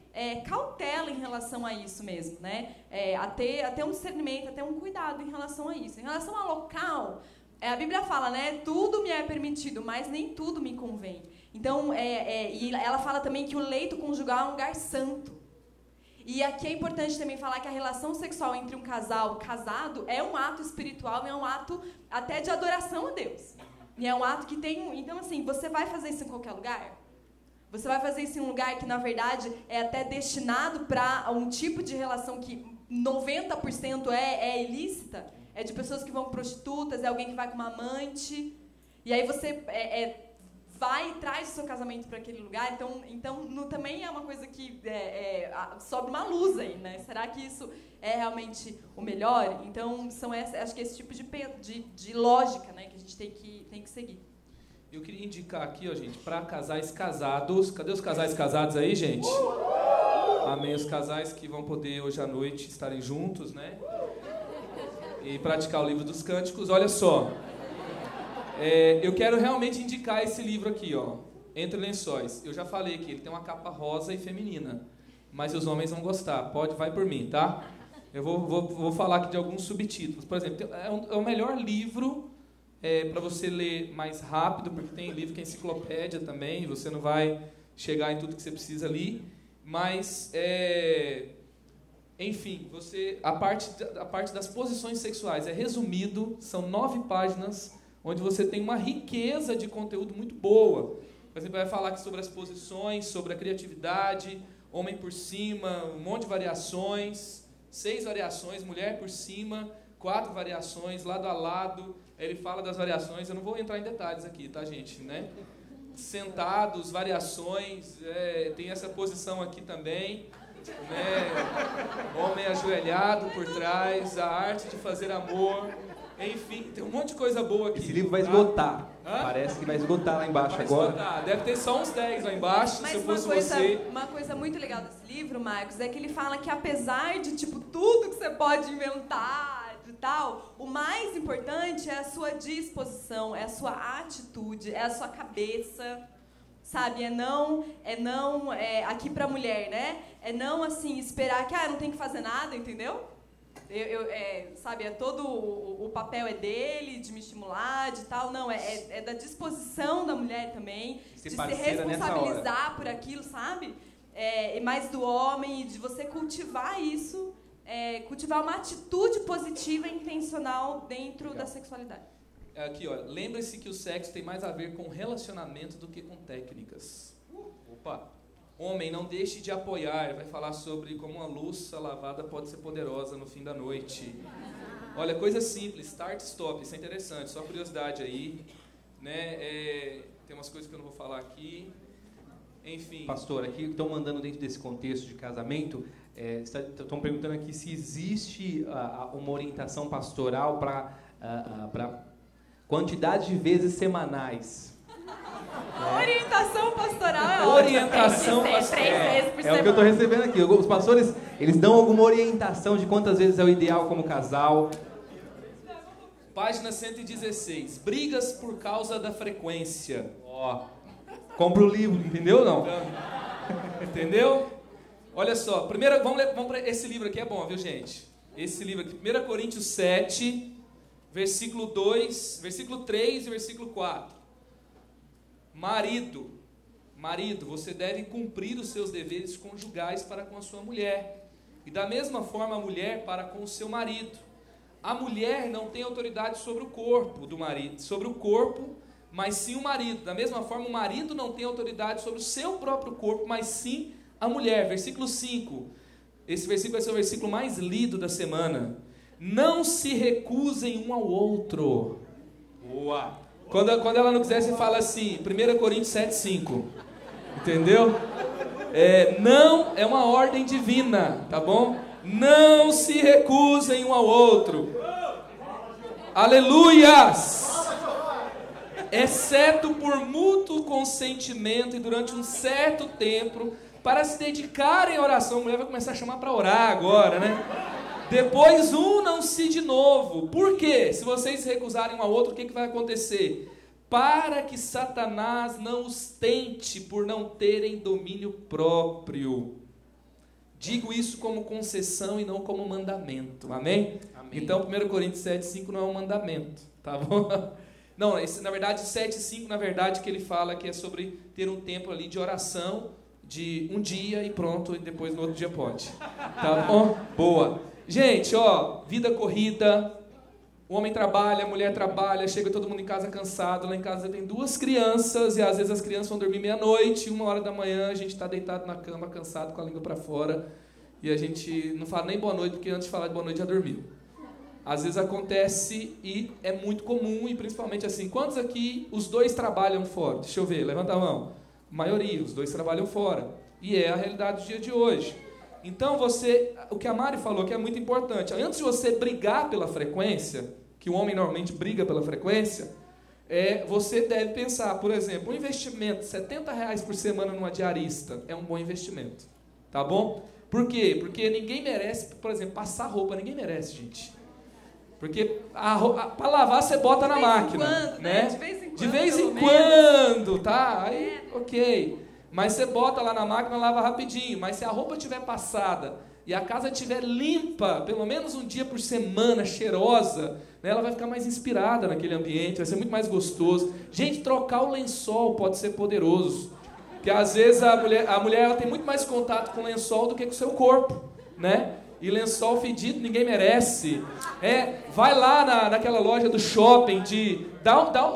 cautela em relação a isso mesmo, né? A ter um discernimento, a ter um cuidado em relação a isso. Em relação ao local, a Bíblia fala, né? Tudo me é permitido, mas nem tudo me convém. Então, e ela fala também que o leito conjugal é um lugar santo. E aqui é importante também falar que a relação sexual entre um casal casado é um ato espiritual, é um ato até de adoração a Deus. E é um ato que tem... Então, assim, você vai fazer isso em qualquer lugar? Você vai fazer isso em um lugar que, na verdade, é até destinado para um tipo de relação que 90% é ilícita? É de pessoas que vão prostitutas, é alguém que vai com uma amante. E aí você vai e traz o seu casamento para aquele lugar. Então também é uma coisa que sobe uma luz aí, né? Será que isso é realmente o melhor? Então, acho que esse tipo de lógica, né, que a gente tem que seguir. Eu queria indicar aqui, ó, gente, para casais casados. Cadê os casais casados aí, gente? Amém. Os casais que vão poder hoje à noite estarem juntos, né? E praticar o livro dos cânticos. Olha só. Eu quero realmente indicar esse livro aqui, ó, Entre Lençóis. Eu já falei que ele tem uma capa rosa e feminina, mas os homens vão gostar. Vai por mim, tá? Eu vou falar aqui de alguns subtítulos. Por exemplo, é o melhor livro para você ler mais rápido, porque tem livro que é enciclopédia também, você não vai chegar em tudo que você precisa ali. Mas, enfim, a parte das posições sexuais é resumido, são 9 páginas, onde você tem uma riqueza de conteúdo muito boa. Por exemplo, vai falar aqui sobre as posições, sobre a criatividade, homem por cima, um monte de variações, 6 variações, mulher por cima, 4 variações, lado a lado. Ele fala das variações, eu não vou entrar em detalhes aqui, tá, gente? Né? Sentados, variações, tem essa posição aqui também. Né? Homem ajoelhado por trás, a arte de fazer amor. Enfim, tem um monte de coisa boa aqui. Esse livro vai esgotar. Parece que vai esgotar lá embaixo agora. Esgotar. Deve ter só uns 10 lá embaixo, mas se eu fosse você. Uma coisa muito legal desse livro, Marcos, é que ele fala que apesar de tudo que você pode inventar e tal, o mais importante é a sua disposição, é a sua atitude, é a sua cabeça, sabe? Aqui pra mulher, né? É não, assim, esperar que, não tem que fazer nada, entendeu? Sabe, todo o papel é dele, de me estimular, de tal. Não, é da disposição da mulher também, de se responsabilizar por aquilo, sabe? E mais do homem, e de você cultivar isso, cultivar uma atitude positiva e intencional dentro da sexualidade. Aqui, ó, lembre-se que o sexo tem mais a ver com relacionamento do que com técnicas. Opa! Homem, não deixe de apoiar. Vai falar sobre como uma louça lavada pode ser poderosa no fim da noite. Olha, coisa simples, start, stop, isso é interessante, só curiosidade aí. Né? Tem umas coisas que eu não vou falar aqui. Enfim. Pastor, aqui estão mandando dentro desse contexto de casamento, estão perguntando aqui se existe uma orientação pastoral para quantidade de vezes semanais. A orientação pastoral é orientação. Três vezes por semana. É o que eu estou recebendo aqui. Os pastores, eles dão alguma orientação de quantas vezes é o ideal como casal. Página 116. Brigas por causa da frequência. Ó, compra o livro, entendeu ou não? Entendeu? Olha só, primeiro vamos para esse livro aqui, é bom, viu, gente? Esse livro aqui, 1 Coríntios 7, versículo 2, versículo 3 e versículo 4. Marido, você deve cumprir os seus deveres conjugais para com a sua mulher. E da mesma forma a mulher para com o seu marido. A mulher não tem autoridade sobre o corpo do marido, sobre o corpo, mas sim o marido. Da mesma forma o marido não tem autoridade sobre o seu próprio corpo, mas sim a mulher. Versículo 5. Esse versículo vai ser o versículo mais lido da semana. Não se recusem um ao outro. Boa. Quando ela não quiser, você fala assim, 1 Coríntios 7,5. Entendeu? Não é uma ordem divina, tá bom? Não se recusem um ao outro. Aleluias! Exceto por mútuo consentimento e durante um certo tempo, para se dedicarem à oração. A mulher vai começar a chamar para orar agora, né? Depois unam-se de novo. Por quê? Se vocês se recusarem um ao outro, o que vai acontecer? Para que Satanás não os tente por não terem domínio próprio. Digo isso como concessão e não como mandamento. Amém? Amém. Então 1 Coríntios 7,5 não é um mandamento. Tá bom? Não, na verdade 7,5 na verdade que ele fala que é sobre ter um tempo ali de oração, de um dia e pronto, e depois no outro dia pode. Tá bom? Boa. Gente, ó, vida corrida, o homem trabalha, a mulher trabalha, chega todo mundo em casa cansado, lá em casa tem 2 crianças, e às vezes as crianças vão dormir meia-noite, 1h da manhã, a gente está deitado na cama, cansado, com a língua para fora, e a gente não fala nem boa noite, porque antes de falar de boa noite já dormiu. Às vezes acontece e é muito comum, e principalmente assim, quantos aqui os 2 trabalham fora? Deixa eu ver, levanta a mão. A maioria, os 2 trabalham fora. E é a realidade do dia de hoje. Então o que a Mari falou que é muito importante, antes de você brigar pela frequência, que o homem normalmente briga pela frequência, você deve pensar, por exemplo, um investimento de R$70 por semana numa diarista é um bom investimento. Tá bom? Por quê? Porque ninguém merece, por exemplo, passar roupa, ninguém merece, gente. Porque para lavar você bota na máquina. Quando, né? De vez em quando, tá? Aí, ok. Mas você bota lá na máquina, lava rapidinho. Mas se a roupa estiver passada e a casa estiver limpa, pelo menos um dia por semana, cheirosa, né, ela vai ficar mais inspirada naquele ambiente, vai ser muito mais gostoso. Gente, trocar o lençol pode ser poderoso. Porque às vezes a mulher ela tem muito mais contato com o lençol do que com o seu corpo, né? E lençol fedido ninguém merece. Vai lá naquela loja do shopping,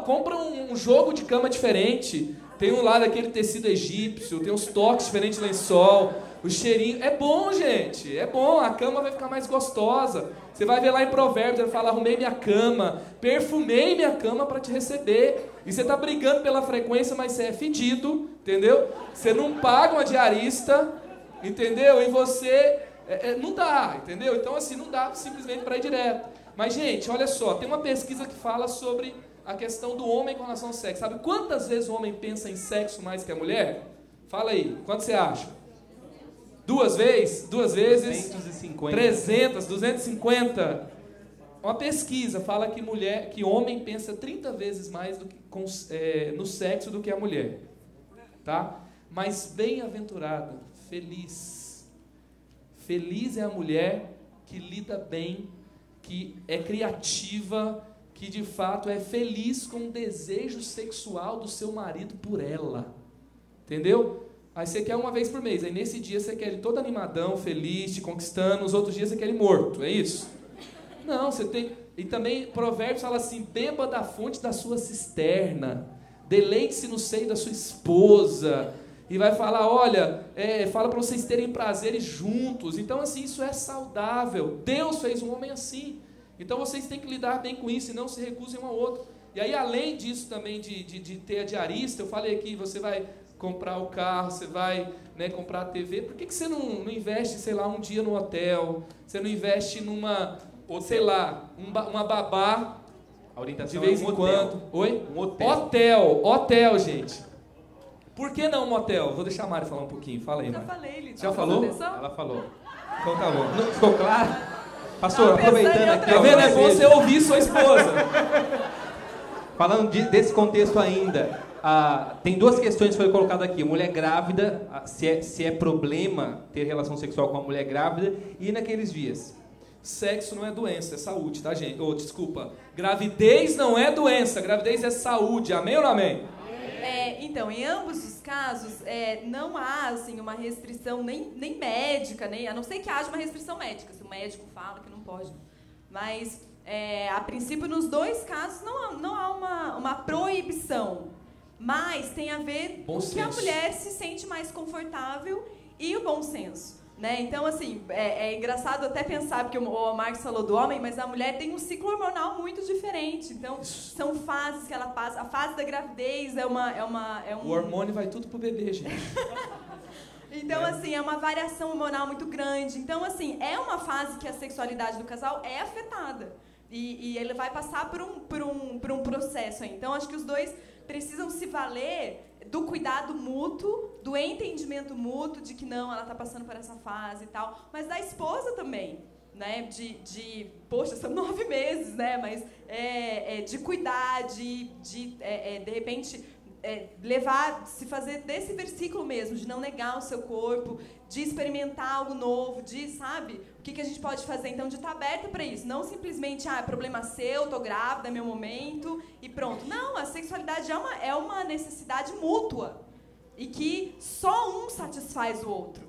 compra um jogo de cama diferente. Tem um lá daquele tecido egípcio, tem uns toques diferentes de lençol, o cheirinho. É bom, gente, é bom, a cama vai ficar mais gostosa. Você vai ver lá em Provérbios, ele fala, arrumei minha cama, perfumei minha cama para te receber. E você está brigando pela frequência, mas você é fedido, entendeu? Você não paga uma diarista, entendeu? E você... não dá, entendeu? Então assim, não dá simplesmente para ir direto. Mas gente, olha só, tem uma pesquisa que fala sobre a questão do homem com relação ao sexo. Sabe quantas vezes o homem pensa em sexo mais que a mulher? Fala aí, quanto você acha? 2 vezes? 2 vezes? 250. 300, 250. Uma pesquisa fala que homem pensa 30 vezes mais no sexo do que a mulher. Tá? Mas bem-aventurada, feliz. Feliz é a mulher que lida bem, que é criativa, que de fato é feliz com o desejo sexual do seu marido por ela. Entendeu? Aí você quer uma vez por mês, aí nesse dia você quer ele todo animadão, feliz, te conquistando, nos outros dias você quer ele morto, é isso? Não, você tem... E também Provérbios fala assim, beba da fonte da sua cisterna, deleite-se no seio da sua esposa... E vai falar, olha, fala para vocês terem prazeres juntos. Então, assim, isso é saudável. Deus fez um homem assim. Então, vocês têm que lidar bem com isso e não se recusem um ao outro. E aí, além disso também de ter a diarista, eu falei aqui, você vai comprar o carro, você vai, né, comprar a TV. Por que você não investe, sei lá, um dia no hotel? Você não investe numa, ou sei lá, uma babá de vez em quando? Oi? Um hotel. Hotel, gente. Por que não motel? Vou deixar a Mari falar um pouquinho. Fala aí, Já Mari. falei, Lito. Já falou? Ela falou. Então tá bom. Não, ficou claro? Pastor, aproveitando aqui... Tá vendo? É bom você ouvir sua esposa. Falando desse contexto ainda, tem duas questões que foram colocadas aqui. Mulher grávida, se é problema ter relação sexual com a mulher grávida, e naqueles dias. Sexo não é doença, é saúde, tá, gente? Desculpa. Gravidez não é doença, gravidez é saúde. Amém ou não amém? Então, em ambos os casos, não há assim, uma restrição nem médica, a não ser que haja uma restrição médica, se o médico fala que não pode. Mas, a princípio, nos dois casos, não há uma proibição. Mas tem a ver com que a mulher se sente mais confortável e o bom senso. Né? Então, assim, é engraçado até pensar, porque o Marcos falou do homem, mas a mulher tem um ciclo hormonal muito diferente. Então, são fases que ela passa. A fase da gravidez é um... O hormônio vai tudo pro bebê, gente. Então, assim, é uma variação hormonal muito grande. Então, assim, é uma fase que a sexualidade do casal é afetada. E ele vai passar por um processo aí. Então, acho que os dois precisam se valer do cuidado mútuo, do entendimento mútuo de que não, ela está passando por essa fase e tal, mas da esposa também, né? Poxa, são 9 meses, né? Mas de cuidar, de repente se fazer desse versículo mesmo, de não negar o seu corpo, de experimentar algo novo, sabe? O que a gente pode fazer, então, de estar aberta para isso. Não simplesmente, é problema seu, tô grávida, é meu momento, e pronto. Não, a sexualidade é uma necessidade mútua. E que só um satisfaz o outro.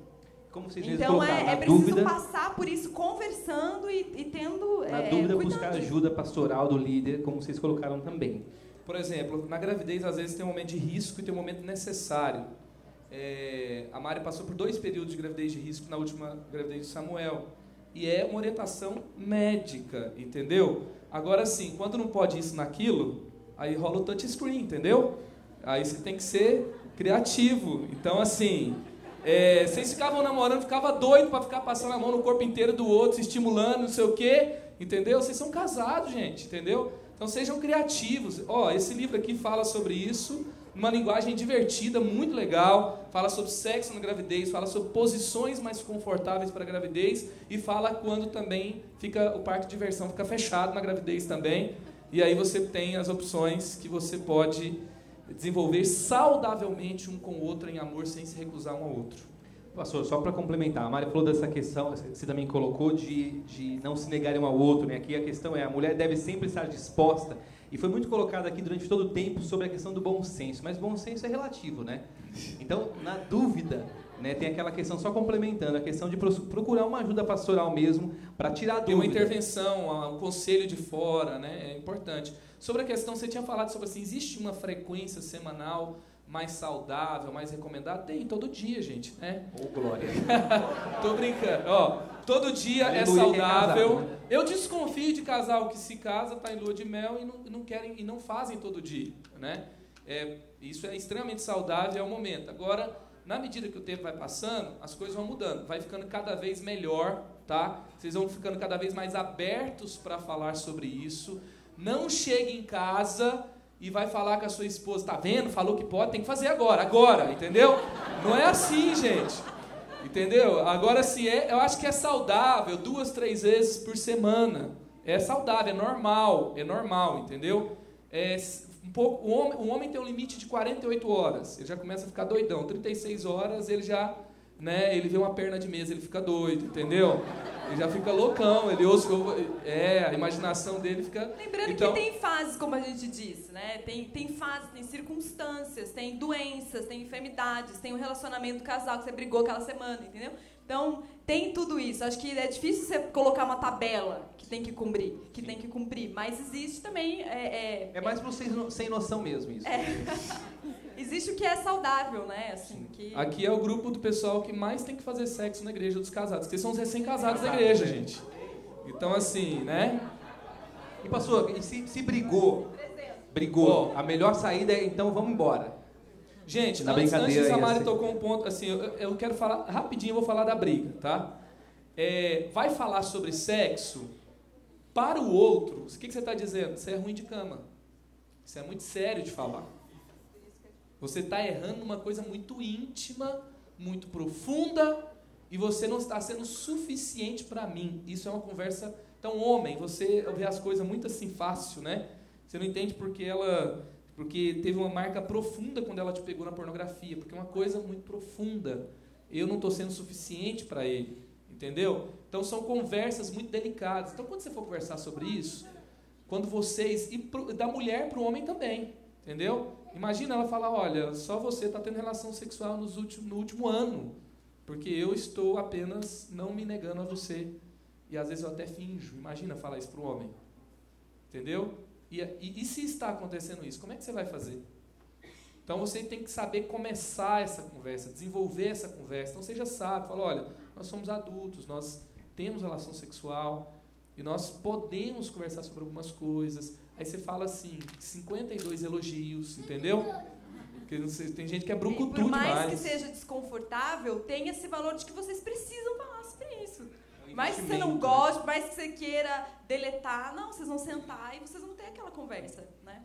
Como vocês então, é preciso passar por isso conversando e tendo na dúvida, buscar ajuda pastoral do líder, como vocês colocaram também. Por exemplo, na gravidez, às vezes, tem um momento de risco e tem um momento necessário. A Mari passou por 2 períodos de gravidez de risco na última gravidez de Samuel. E é uma orientação médica, entendeu? Agora, sim, quando não pode isso naquilo, aí rola o touchscreen, entendeu? Aí você tem que ser criativo. Então, assim, vocês ficavam namorando, ficava doido para ficar passando a mão no corpo inteiro do outro, se estimulando, não sei o quê, entendeu? Vocês são casados, gente, entendeu? Então, sejam criativos. Esse livro aqui fala sobre isso, numa linguagem divertida, muito legal. Fala sobre sexo na gravidez, fala sobre posições mais confortáveis para a gravidez e fala quando também o parque de diversão fica fechado na gravidez também. E aí você tem as opções que você pode desenvolver saudavelmente um com o outro em amor, sem se recusar um ao outro. Pastor, só para complementar, a Mari falou dessa questão, você também colocou, de não se negarem um ao outro, né? Aqui a questão a mulher deve sempre estar disposta, e foi muito colocado aqui durante todo o tempo sobre a questão do bom senso, mas bom senso é relativo, né? Então, na dúvida, né, tem aquela questão, só complementando, a questão de procurar uma ajuda pastoral mesmo, para tirar a dúvida. Tem uma intervenção, um conselho de fora, né? É importante. Sobre a questão, você tinha falado sobre assim, existe uma frequência semanal mais saudável, mais recomendada? Tem, todo dia, gente, né? Glória. Tô brincando. Todo dia é saudável. Eu desconfio de casal que se casa, tá em lua de mel e não querem e não fazem todo dia, né? Isso é extremamente saudável, é o momento. Agora, na medida que o tempo vai passando, as coisas vão mudando, vai ficando cada vez melhor, tá? Vocês vão ficando cada vez mais abertos para falar sobre isso. Não chegue em casa e vai falar com a sua esposa, tá vendo? Falou que pode, tem que fazer agora, entendeu? Não é assim, gente. Entendeu? Agora, se eu acho que é saudável 2, 3 vezes por semana. É saudável, é normal, entendeu? O homem tem um limite de 48 horas. Ele já começa a ficar doidão. 36 horas, ele já, né, ele vê uma perna de mesa, ele fica doido, entendeu? Ele já fica loucão, a imaginação dele fica... Lembrando que tem fases, como a gente disse, né? Tem fases, tem circunstâncias, tem doenças, tem enfermidades, tem um relacionamento do casal que você brigou aquela semana, entendeu? Então, tem tudo isso. Acho que é difícil você colocar uma tabela que tem que cumprir, mas existe também... É mais para sem noção mesmo isso. Existe o que é saudável, né? Assim, Aqui é o grupo do pessoal que mais tem que fazer sexo na igreja dos casados, porque são os recém-casados da igreja, gente. Então, assim, né? E pastor, se brigou, a melhor saída é, então, vamos embora. Gente, antes a Mari tocou um ponto, assim, eu quero falar, rapidinho eu vou falar da briga, tá? Vai falar sobre sexo para o outro, o que você está dizendo? Isso é ruim de cama. Isso é muito sério de falar. Você está errando numa coisa muito íntima, muito profunda, e você não está sendo suficiente para mim. Isso é uma conversa... Então, homem, você vê as coisas muito assim fácil, né? Você não entende porque teve uma marca profunda quando ela te pegou na pornografia, porque é uma coisa muito profunda. Eu não estou sendo suficiente para ele, entendeu? Então, são conversas muito delicadas. Então, quando você for conversar sobre isso, quando vocês... E da mulher para o homem também, entendeu? Imagina ela falar, olha, só você está tendo relação sexual no último ano, porque eu estou apenas não me negando a você. E às vezes eu até finjo. Imagina falar isso para o homem. Entendeu? E se está acontecendo isso, como é que você vai fazer? Então você tem que saber começar essa conversa, desenvolver essa conversa. Então você já sabe, fala, olha, nós somos adultos, nós temos relação sexual e nós podemos conversar sobre algumas coisas. Aí você fala assim, 52 elogios, entendeu? Porque tem gente que é brucutu demais. Por mais que seja desconfortável, tem esse valor de que vocês precisam falar sobre isso. Mais que você não goste, mais que você queira deletar, não, vocês vão sentar e vocês vão ter aquela conversa, né?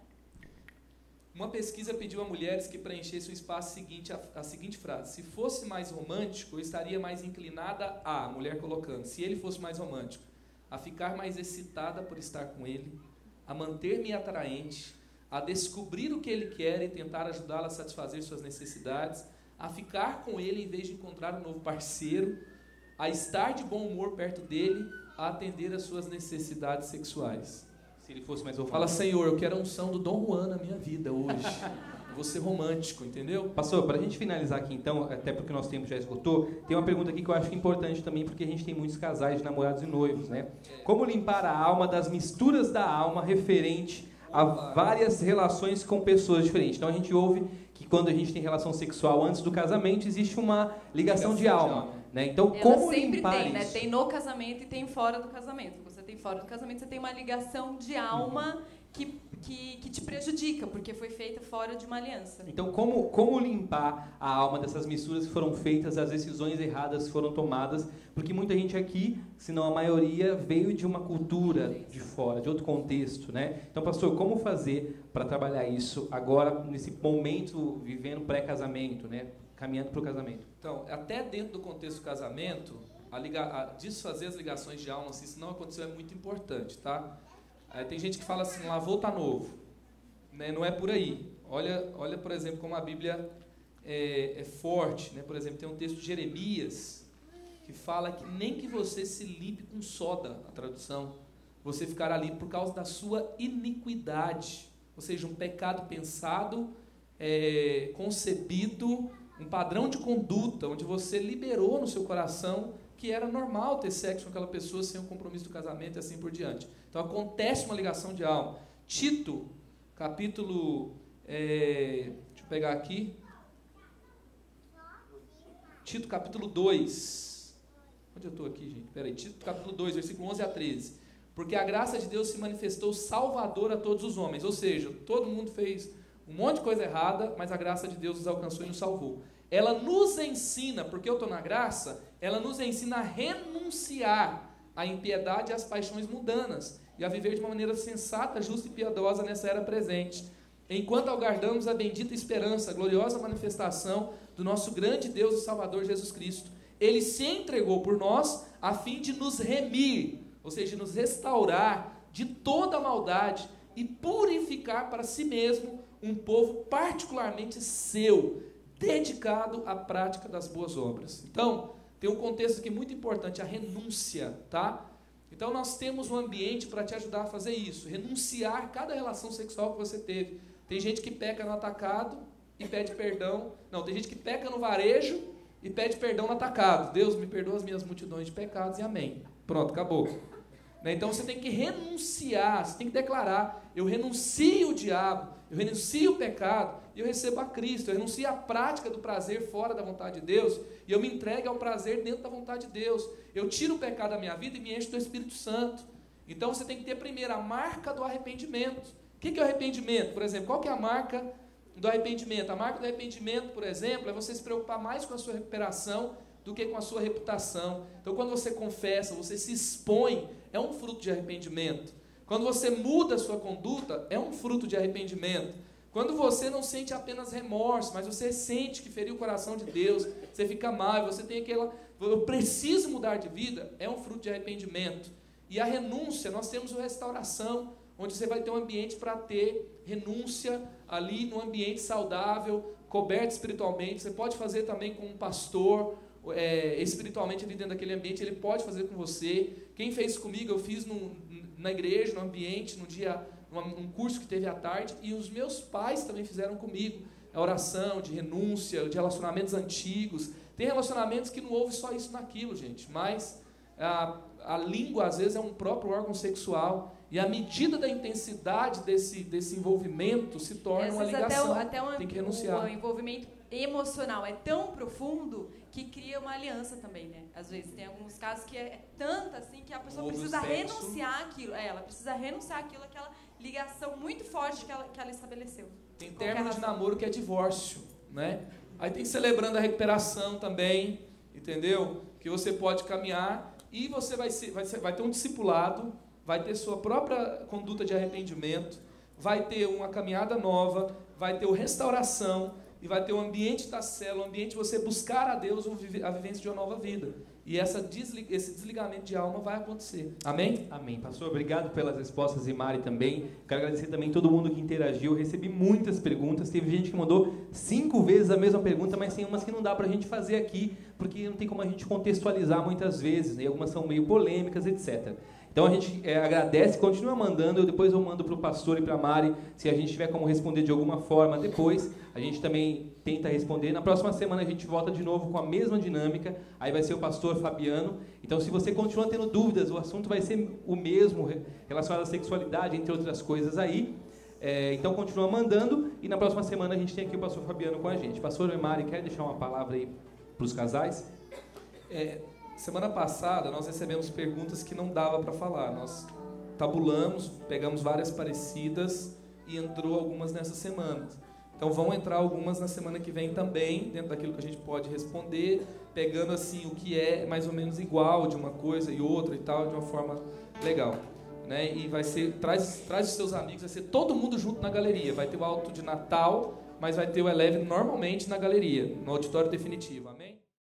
Uma pesquisa pediu a mulheres que preenchessem o espaço seguinte, a seguinte frase: se fosse mais romântico, eu estaria mais inclinada a mulher colocando, se ele fosse mais romântico, a ficar mais excitada por estar com ele, a manter-me atraente, a descobrir o que ele quer e tentar ajudá-la a satisfazer suas necessidades, a ficar com ele em vez de encontrar um novo parceiro, a estar de bom humor perto dele, a atender às suas necessidades sexuais. Se ele fosse mais romântico. Fala, Senhor, eu quero a unção do Dom Juan na minha vida hoje. Vou ser romântico, entendeu? Pastor, para a gente finalizar aqui então, até porque o nosso tempo já esgotou, tem uma pergunta aqui que eu acho importante também, porque a gente tem muitos casais de namorados e noivos, né? Como limpar a alma das misturas da alma referente a várias relações com pessoas diferentes? Então a gente ouve que quando a gente tem relação sexual antes do casamento, existe uma ligação de alma. Né? Então, como limpar tem, isso? Né? Tem no casamento e tem fora do casamento. Você tem fora do casamento, você tem uma ligação de alma que te prejudica, porque foi feita fora de uma aliança. Então, como limpar a alma dessas misturas que foram feitas, as decisões erradas que foram tomadas? Porque muita gente aqui, se não a maioria, veio de uma cultura de fora, de outro contexto, né? Então, pastor, como fazer para trabalhar isso agora, nesse momento, vivendo pré-casamento, né? Caminhando para o casamento? Então, até dentro do contexto do casamento, desfazer as ligações de alma, se isso não aconteceu, é muito importante, tá? Tem gente que fala assim, lavou, tá novo. Né? Não é por aí. Olha, por exemplo, como a Bíblia é forte. Né? Por exemplo, tem um texto de Jeremias que fala que nem que você se limpe com soda, a tradução, você ficará limpo por causa da sua iniquidade. Ou seja, um pecado pensado, concebido, um padrão de conduta, onde você liberou no seu coração que era normal ter sexo com aquela pessoa sem o compromisso do casamento e assim por diante. Então acontece uma ligação de alma. Tito, capítulo... deixa eu pegar aqui. Tito, capítulo 2. Onde eu estou aqui, gente? Peraí. Tito, capítulo 2, versículo 11 a 13. Porque a graça de Deus se manifestou salvadora a todos os homens. Ou seja, todo mundo fez um monte de coisa errada, mas a graça de Deus nos alcançou e nos salvou. Ela nos ensina, porque eu estou na graça, ela nos ensina a renunciar à impiedade e às paixões mundanas, e a viver de uma maneira sensata, justa e piedosa nessa era presente, enquanto aguardamos a bendita esperança, a gloriosa manifestação do nosso grande Deus e Salvador Jesus Cristo. Ele se entregou por nós a fim de nos remir, ou seja, de nos restaurar de toda a maldade e purificar para si mesmo um povo particularmente seu, dedicado à prática das boas obras. Então, tem um contexto aqui muito importante, a renúncia, tá? Então, nós temos um ambiente para te ajudar a fazer isso, renunciar cada relação sexual que você teve. Tem gente que peca no atacado e pede perdão. Não, tem gente que peca no varejo e pede perdão no atacado. Deus, me perdoa as minhas multidões de pecados e amém. Pronto, acabou. Então, você tem que renunciar, você tem que declarar, eu renuncio o diabo, eu renuncio o pecado e eu recebo a Cristo. Eu renuncio à prática do prazer fora da vontade de Deus e eu me entrego ao prazer dentro da vontade de Deus. Eu tiro o pecado da minha vida e me encho do Espírito Santo. Então você tem que ter primeiro a marca do arrependimento. O que é o arrependimento? Por exemplo, qual que é a marca do arrependimento? A marca do arrependimento, por exemplo, é você se preocupar mais com a sua recuperação do que com a sua reputação. Então quando você confessa, você se expõe, é um fruto de arrependimento. Quando você muda a sua conduta, é um fruto de arrependimento. Quando você não sente apenas remorso, mas você sente que feriu o coração de Deus, você fica mal, você tem aquela... Eu preciso mudar de vida, é um fruto de arrependimento. E a renúncia, nós temos a restauração, onde você vai ter um ambiente para ter renúncia ali, num ambiente saudável, coberto espiritualmente. Você pode fazer também com um pastor, espiritualmente ali dentro daquele ambiente, ele pode fazer com você. Quem fez comigo, eu fiz na igreja, no ambiente, no dia... um curso que teve à tarde, e os meus pais também fizeram comigo, a oração de renúncia, de relacionamentos antigos. Tem relacionamentos que não houve só isso naquilo, gente, mas a língua às vezes é um próprio órgão sexual, e à medida da intensidade desse envolvimento se torna uma ligação, tem que renunciar. O envolvimento emocional é tão profundo que cria uma aliança também, né? Às vezes tem alguns casos que é tanto assim que a pessoa precisa renunciar àquilo, ela precisa renunciar àquilo, aquela ligação muito forte que ela estabeleceu. Tem término de namoro que é divórcio, né? Aí tem celebrando a recuperação também, entendeu? Que você pode caminhar e você vai ter um discipulado, vai ter sua própria conduta de arrependimento, vai ter uma caminhada nova, vai ter restauração e vai ter o ambiente da célula, o ambiente de você buscar a Deus a vivência de uma nova vida. E esse desligamento de alma vai acontecer. Amém? Amém. Pastor, obrigado pelas respostas, e Mari também. Quero agradecer também todo mundo que interagiu. Eu recebi muitas perguntas. Teve gente que mandou 5 vezes a mesma pergunta, mas tem umas que não dá pra gente fazer aqui, porque não tem como a gente contextualizar muitas vezes, né? E algumas são meio polêmicas, etc. Então a gente agradece, continua mandando, depois eu mando para o pastor e para a Mari, se a gente tiver como responder de alguma forma depois, a gente também tenta responder. Na próxima semana a gente volta de novo com a mesma dinâmica, aí vai ser o pastor Fabiano. Então se você continua tendo dúvidas, o assunto vai ser o mesmo, relacionado à sexualidade, entre outras coisas aí. Então continua mandando, e na próxima semana a gente tem aqui o pastor Fabiano com a gente. Pastor e Mari, quer deixar uma palavra aí para os casais? Semana passada nós recebemos perguntas que não dava para falar. Nós tabulamos, pegamos várias parecidas e entrou algumas nessa semana. Então vão entrar algumas na semana que vem também, dentro daquilo que a gente pode responder, pegando assim o que é mais ou menos igual de uma coisa e outra e tal, de uma forma legal, né? E vai ser, traz os seus amigos, vai ser todo mundo junto na galeria. Vai ter o alto de Natal, mas vai ter o Eleve normalmente na galeria, no auditório definitivo. Amém?